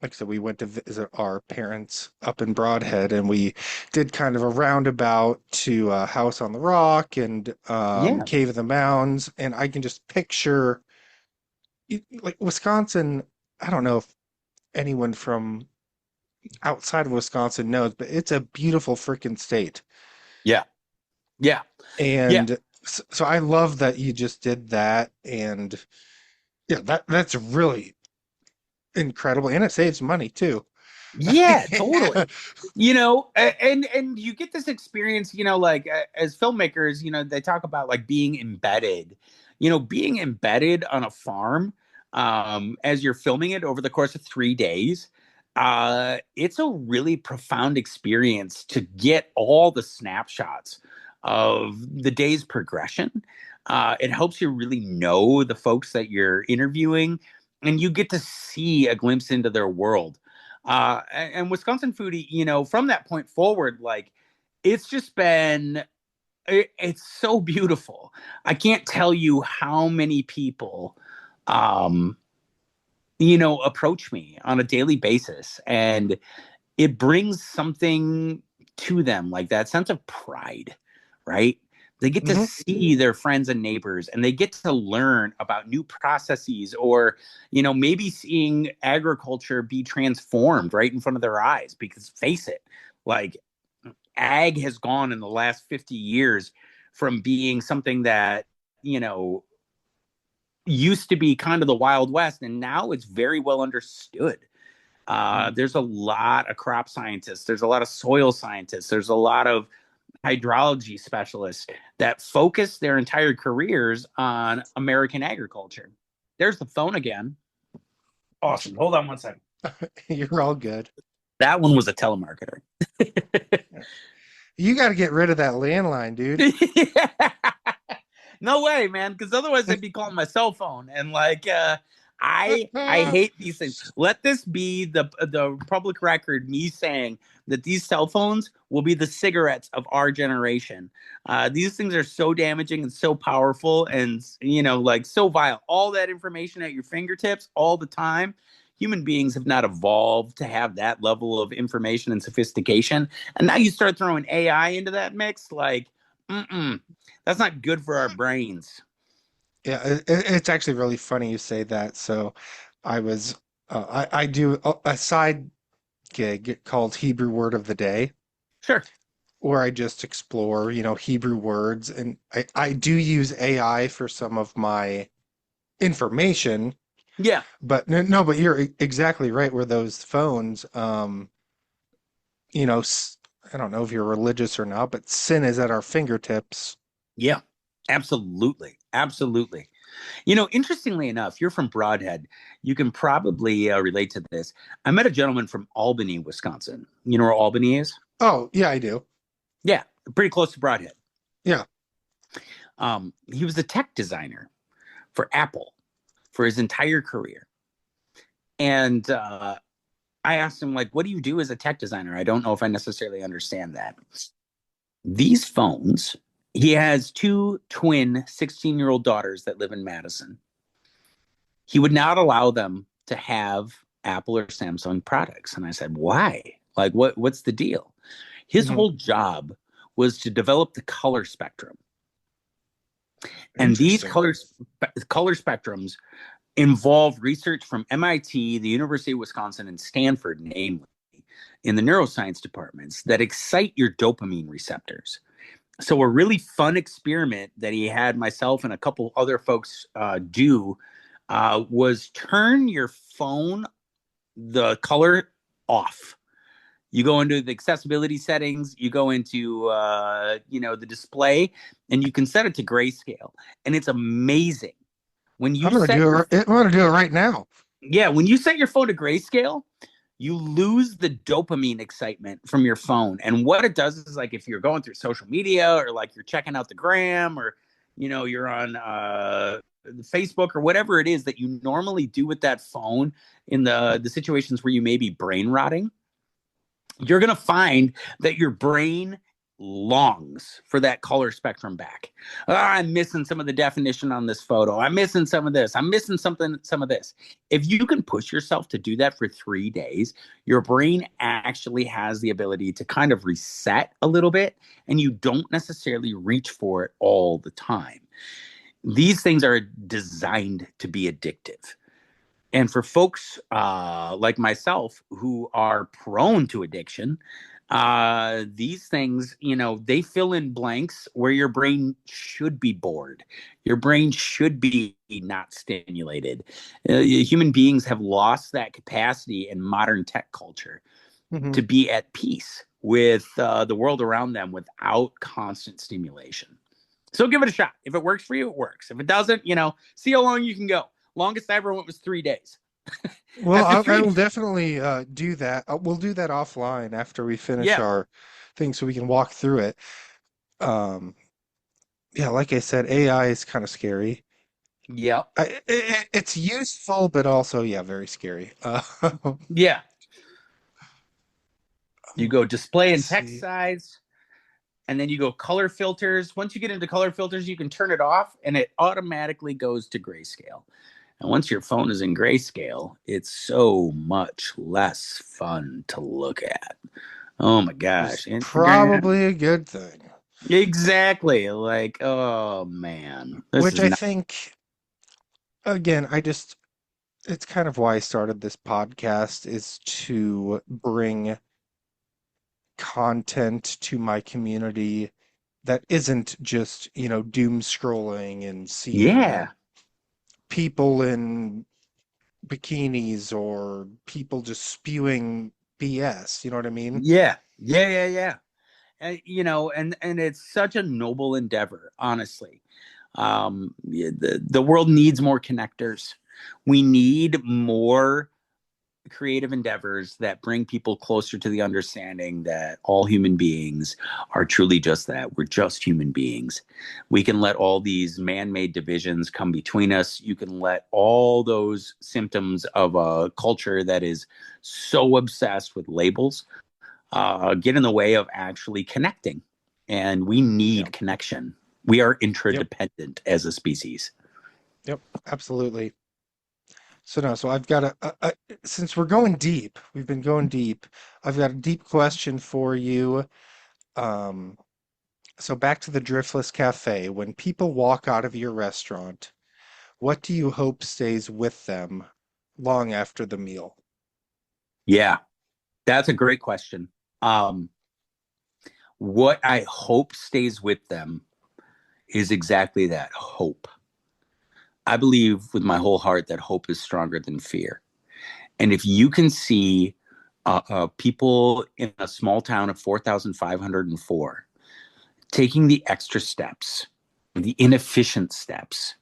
like I said, we went to visit our parents up in Broadhead, and we did kind of a roundabout to House on the Rock and yeah, Cave of the Mounds, and I can just picture like Wisconsin. I don't know if anyone from outside of Wisconsin knows, but it's a beautiful freaking state. yeah, yeah, yeah. And so I love that you just did that. And yeah, that's really incredible. And it saves money too. Yeah, Yeah. totally. And you get this experience, like as filmmakers, they talk about like being embedded. Being embedded on a farm as you're filming it over the course of 3 days. It's a really profound experience to get all the snapshots of the day's progression. It helps you really know the folks that you're interviewing, and you get to see a glimpse into their world. And Wisconsin Foodie, from that point forward, like it's just been, it's so beautiful. I can't tell you how many people, um, approach me on a daily basis, and it brings something to them, like that sense of pride, right? They get to Hmm. see their friends and neighbors, and they get to learn about new processes, or maybe seeing agriculture be transformed right in front of their eyes. Because face it, like ag has gone in the last 50 years from being something that you know used to be kind of the Wild West, and now it's very well understood. Mhm. There's a lot of crop scientists, there's a lot of soil scientists, there's a lot of hydrology specialists that focus their entire careers on American agriculture. There's the phone again. Awesome. Hold on one second. You're all good. That one was a telemarketer. You got to get rid of that landline, dude. No way, man, because otherwise I'd be calling my cell phone. And like I hate these things. Let this be the public record, me saying that these cell phones will be the cigarettes of our generation. These things are so damaging and so powerful, and like so vile. All that information at your fingertips all the time. Human beings have not evolved to have that level of information and sophistication. And now you start throwing AI into that mix, like, that's not good for our brains. Yeah, it's actually really funny you say that. So, I was I do a side gig called Hebrew Word of the Day, Sure. where I just explore, Hebrew words, and I do use AI for some of my information, Yeah. but no, but you're exactly right. Where those phones, you know, I don't know if you're religious or not, but sin is at our fingertips. Yeah. Absolutely. Absolutely. Interestingly enough, you're from Broadhead. You can probably relate to this. I met a gentleman from Albany, Wisconsin. You know where Albany is? Oh, yeah, I do. Yeah, pretty close to Broadhead. Yeah. He was a tech designer for Apple for his entire career. And I asked him, like, what do you do as a tech designer? I don't know if I necessarily understand that. These phones, he has two twin 16-year-old daughters that live in Madison. He would not allow them to have Apple or Samsung products. And I said, why? Like, what's the deal? His Hmm. whole job was to develop the color spectrum. And these Interesting. color spectrums involve research from MIT, the University of Wisconsin, and Stanford, namely, in the neuroscience departments that excite your dopamine receptors. So, a really fun experiment that he had myself and a couple other folks do was turn your phone, the color off. You go into the accessibility settings, you go into the display, and you can set it to grayscale. And it's amazing. When you set your I'm gonna do it right now. Yeah, when you set your phone to grayscale, you lose the dopamine excitement from your phone. And what it does is, like, if you're going through social media, or like you're checking out the gram, or you're on Facebook, or whatever it is that you normally do with that phone in the situations where you may be brain rotting, you're going to find that your brain longs for that color spectrum back. I'm missing some of the definition on this photo. I'm missing some of this. I'm missing some of this. If you can push yourself to do that for 3 days, your brain actually has the ability to kind of reset a little bit, and you don't necessarily reach for it all the time. These things are designed to be addictive. And for folks like myself who are prone to addiction, these things, they fill in blanks where your brain should be bored. Your brain should be not stimulated. Human beings have lost that capacity in modern tech culture Hmm. to be at peace with the world around them without constant stimulation. So give it a shot. If it works for you, it works. If it doesn't, see how long you can go. Longest I ever went was 3 days. Well, After I three, will definitely do that. We'll do that offline after we finish yeah, our thing, so we can walk through it. Um, yeah, like I said, AI is kind of scary. yeah, It's useful, but also, yeah, very scary. yeah. You go display Let's and text see. size, and then you go color filters. Once you get into color filters, you can turn it off, and it automatically goes to grayscale. And once your phone is in grayscale, it's so much less fun to look at. Oh my Is gosh, Instagram. probably a good thing. Exactly. Like, oh man, this Which is I not. think, again, it's kind of why I started this podcast, is to bring content to my community that isn't just, doom scrolling and seeing Yeah. people in bikinis or people just spewing BS. You know what I mean? Yeah, yeah, yeah, yeah. And it's such a noble endeavor, honestly. Yeah, the world needs more connectors. We need more creative endeavors that bring people closer to the understanding that all human beings are truly just that. We're just human beings. We can let all these man-made divisions come between us. You can let all those symptoms of a culture that is so obsessed with labels get in the way of actually connecting. And we Yeah. need connection. We are Yep. interdependent as a species. Yep. Absolutely. So no, so I've got since we're going deep, we've been going deep. I've got a deep question for you. Um, so back to the Driftless Cafe. When people walk out of your restaurant, what do you hope stays with them long after the meal? Yeah, that's a great question. Um, what I hope stays with them is exactly that hope. I believe with my whole heart that hope is stronger than fear. And if you can see people in a small town of 4,504 taking the extra steps, the inefficient steps,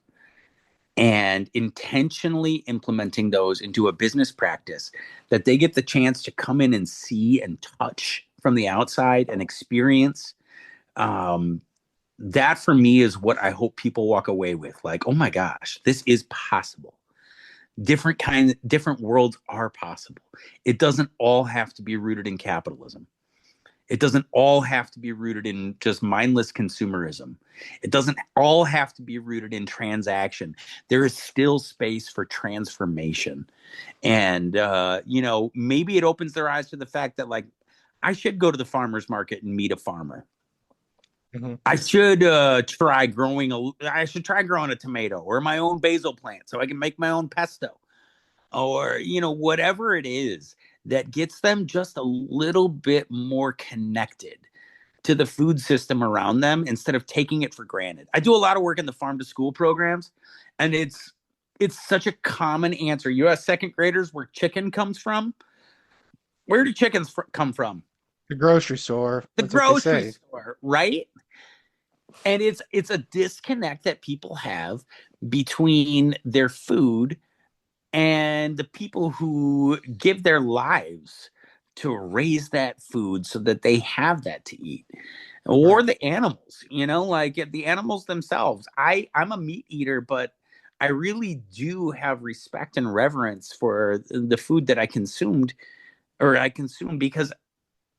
and intentionally implementing those into a business practice that they get the chance to come in and see and touch from the outside and experience, um, that for me is what I hope people walk away with. Like, oh my gosh, this is possible. Different worlds are possible. It doesn't all have to be rooted in capitalism. It doesn't all have to be rooted in just mindless consumerism. It doesn't all have to be rooted in transaction. There is still space for transformation. And, maybe it opens their eyes to the fact that, like, I should go to the farmer's market and meet a farmer. Hmm. I should try growing a tomato or my own basil plant so I can make my own pesto, or whatever it is that gets them just a little bit more connected to the food system around them instead of taking it for granted. I do a lot of work in the farm to school programs, and it's such a common answer. You ask second graders where chicken comes from. Where do chickens come from? The grocery store. The That's what they grocery say. store, right? And it's a disconnect that people have between their food and the people who give their lives to raise that food so that they have that to eat, or Right. the animals, like the animals themselves. I'm a meat eater, but I really do have respect and reverence for the food that I consume, because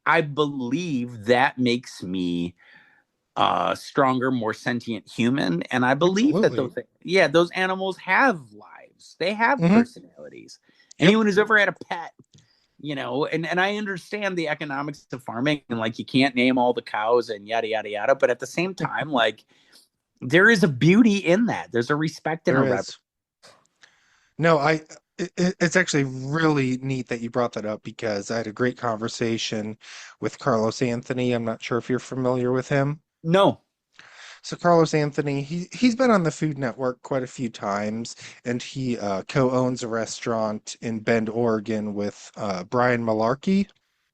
I believe that makes me stronger, more sentient human. And I believe that Absolutely. those animals have lives. They have Hmm. personalities. Yep. Anyone who's ever had a pet, and I understand the economics of farming, and like you can't name all the cows and yada yada yada. But at the same time, like there is a beauty in that. There's a respect and a There reverence. is. No, it's actually really neat that you brought that up because I had a great conversation with Carlos Anthony. I'm not sure if you're familiar with him. No. So Carlos Anthony, he's been on the Food Network quite a few times, and he co-owns a restaurant in Bend, Oregon with Brian Malarkey.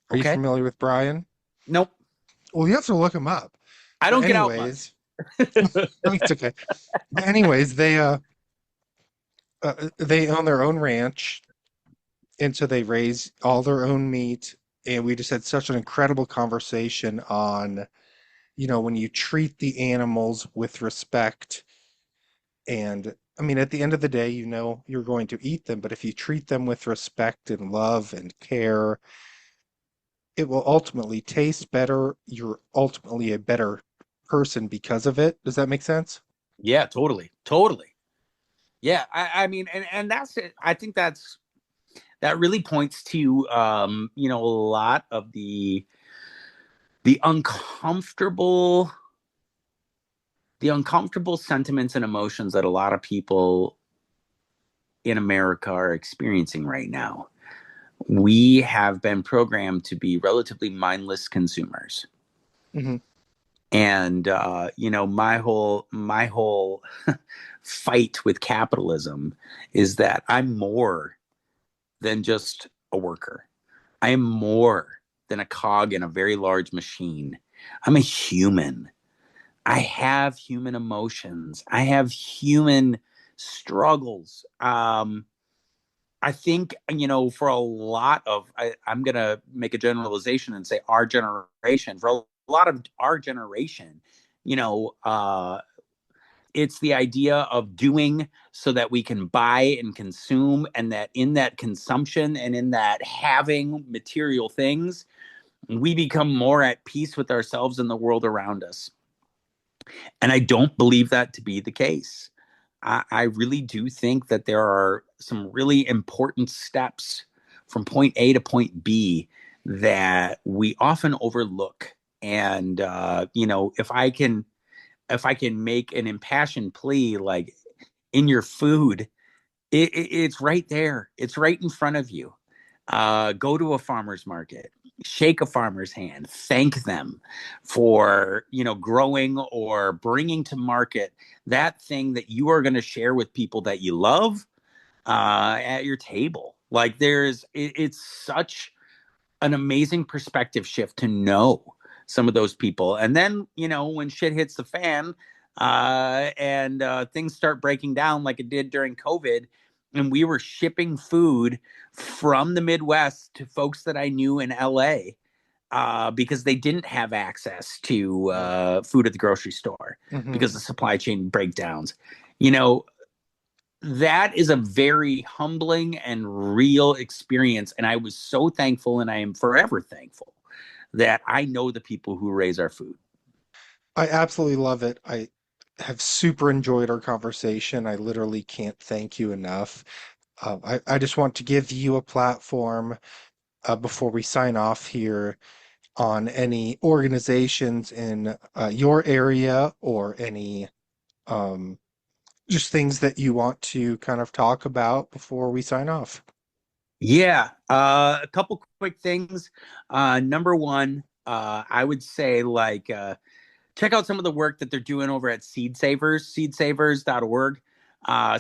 Are you Okay. familiar with Brian? Nope. Well, you have to look him up. I But don't get out much. anyways, it's okay. But anyways, they own their own ranch, and so they raise all their own meat. And we just had such an incredible conversation on, when you treat the animals with respect. And I mean, at the end of the day, you're going to eat them, but if you treat them with respect and love and care, it will ultimately taste better. You're ultimately a better person because of it. Does that make sense? Yeah, totally, totally. Yeah, I mean, and that's it. I think that really points to a lot of the uncomfortable the uncomfortable sentiments and emotions that a lot of people in America are experiencing right now. We have been programmed to be relatively mindless consumers. Hmm. And my whole fight with capitalism is that I'm more than just a worker. I am more than a cog in a very large machine. I'm a human. I have human emotions. I have human struggles. I think, for a lot of, I'm going to make a generalization and say our generation, for a lot of our generation, you know, uh, it's the idea of doing so that we can buy and consume, and that in that consumption and in that having material things, we become more at peace with ourselves and the world around us. And I don't believe that to be the case. I really do think that there are some really important steps from point A to point B that we often overlook. And if I can make an impassioned plea, like, in your food, it's right there. It's right in front of you. Go to a farmer's market, shake a farmer's hand, thank them for growing or bringing to market that thing that you are going to share with people that you love at your table. Like, it's such an amazing perspective shift to know some of those people. And then, when shit hits the fan, and things start breaking down like it did during COVID, and we were shipping food from the Midwest to folks that I knew in LA, because they didn't have access to Right. food at the grocery store Hmm. because of supply chain breakdowns. You know, that is a very humbling and real experience. And I was so thankful, and I am forever thankful that I know the people who raise our food. I absolutely love it. I have super enjoyed our conversation. I literally can't thank you enough. I just want to give you a platform before we sign off here on any organizations in your area or any um, just things that you want to kind of talk about before we sign off. Yeah, a couple quick things. Number one, I would say, like, check out some of the work that they're doing over at Seed Savers, seedsavers.org.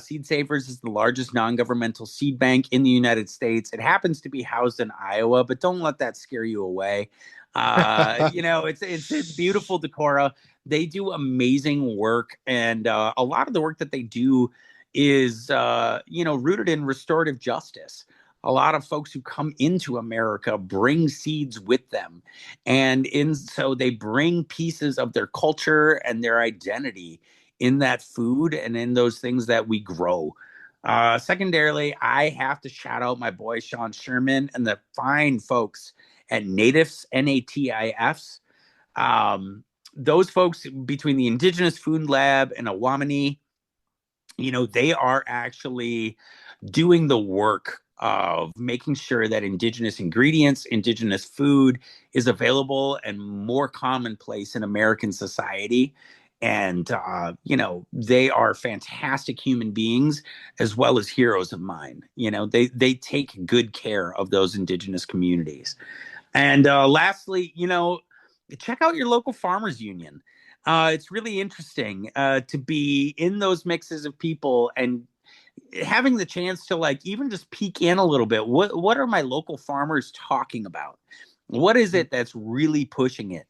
Seed Savers is the largest non governmental seed bank in the United States. It happens to be housed in Iowa, but don't let that scare you away. It's in beautiful Decorah. They do amazing work, and a lot of the work that they do is rooted in restorative justice. A lot of folks who come into America bring seeds with them, and in so they bring pieces of their culture and their identity in that food and in those things that we grow. Secondarily, I have to shout out my boy Sean Sherman and the fine folks at Natives, Natifs. Those folks between the Indigenous Food Lab and Awamini, they are actually doing the work of making sure that indigenous ingredients, indigenous food is available and more commonplace in American society. And, they are fantastic human beings as well as heroes of mine. They take good care of those indigenous communities. And lastly, check out your local farmers union. It's really interesting to be in those mixes of people and having the chance to, like, even just peek in a little bit. What are my local farmers talking about? What is it that's really pushing it?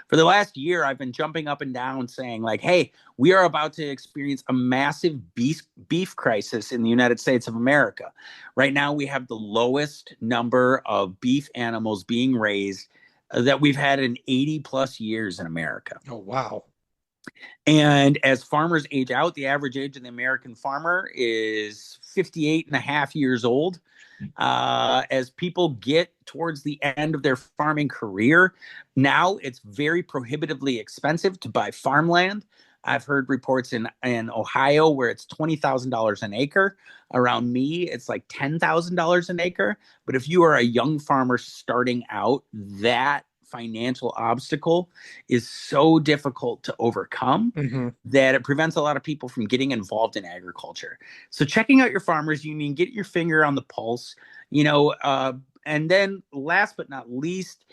For the last year, I've been jumping up and down saying, like, hey, we are about to experience a massive beef crisis in the United States of America. Right now, we have the lowest number of beef animals being raised that we've had in 80 plus years in America. Oh, wow. And as farmers age out, the average age of the American farmer is 58 and a half years old. As people get towards the end of their farming career, now it's very prohibitively expensive to buy farmland. I've heard reports in Ohio where it's $20,000 an acre. Around me, it's like $10,000 an acre. But if you are a young farmer starting out, that financial obstacle is so difficult to overcome Hmm. that it prevents a lot of people from getting involved in agriculture. So checking out your farmers union, get your finger on the pulse, and then last but not least,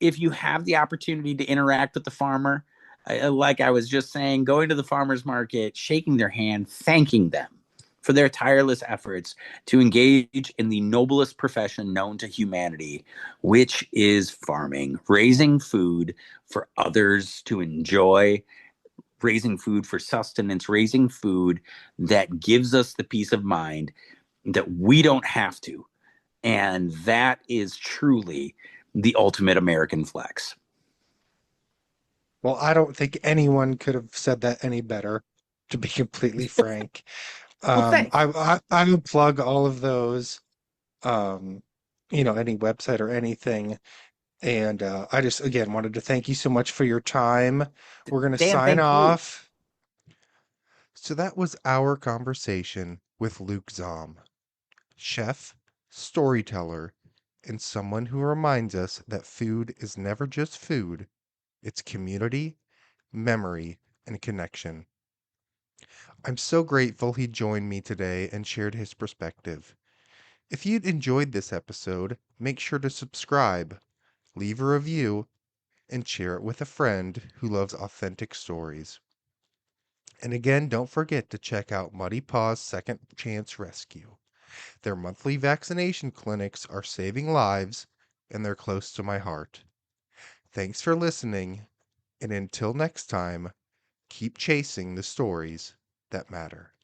if you have the opportunity to interact with the farmer, Like I was just saying, going to the farmer's market, shaking their hand, thanking them for their tireless efforts to engage in the noblest profession known to humanity, which is farming, raising food for others to enjoy, raising food for sustenance, raising food that gives us the peace of mind that we don't have to. And that is truly the ultimate American flex. Well, I don't think anyone could have said that any better, to be completely frank. Well, thanks. I will plug all of those, um, any website or anything. And I just, again, wanted to thank you so much for your time. We're going to Dan, sign thank you. off. So that was our conversation with Luke Zahm, chef, storyteller, and someone who reminds us that food is never just food, it's community, memory, and connection. I'm so grateful he joined me today and shared his perspective. If you'd enjoyed this episode, make sure to subscribe, leave a review, and share it with a friend who loves authentic stories. And again, don't forget to check out Muddy Paw's Second Chance Rescue. Their monthly vaccination clinics are saving lives, and they're close to my heart. Thanks for listening, and until next time, keep chasing the stories that matter.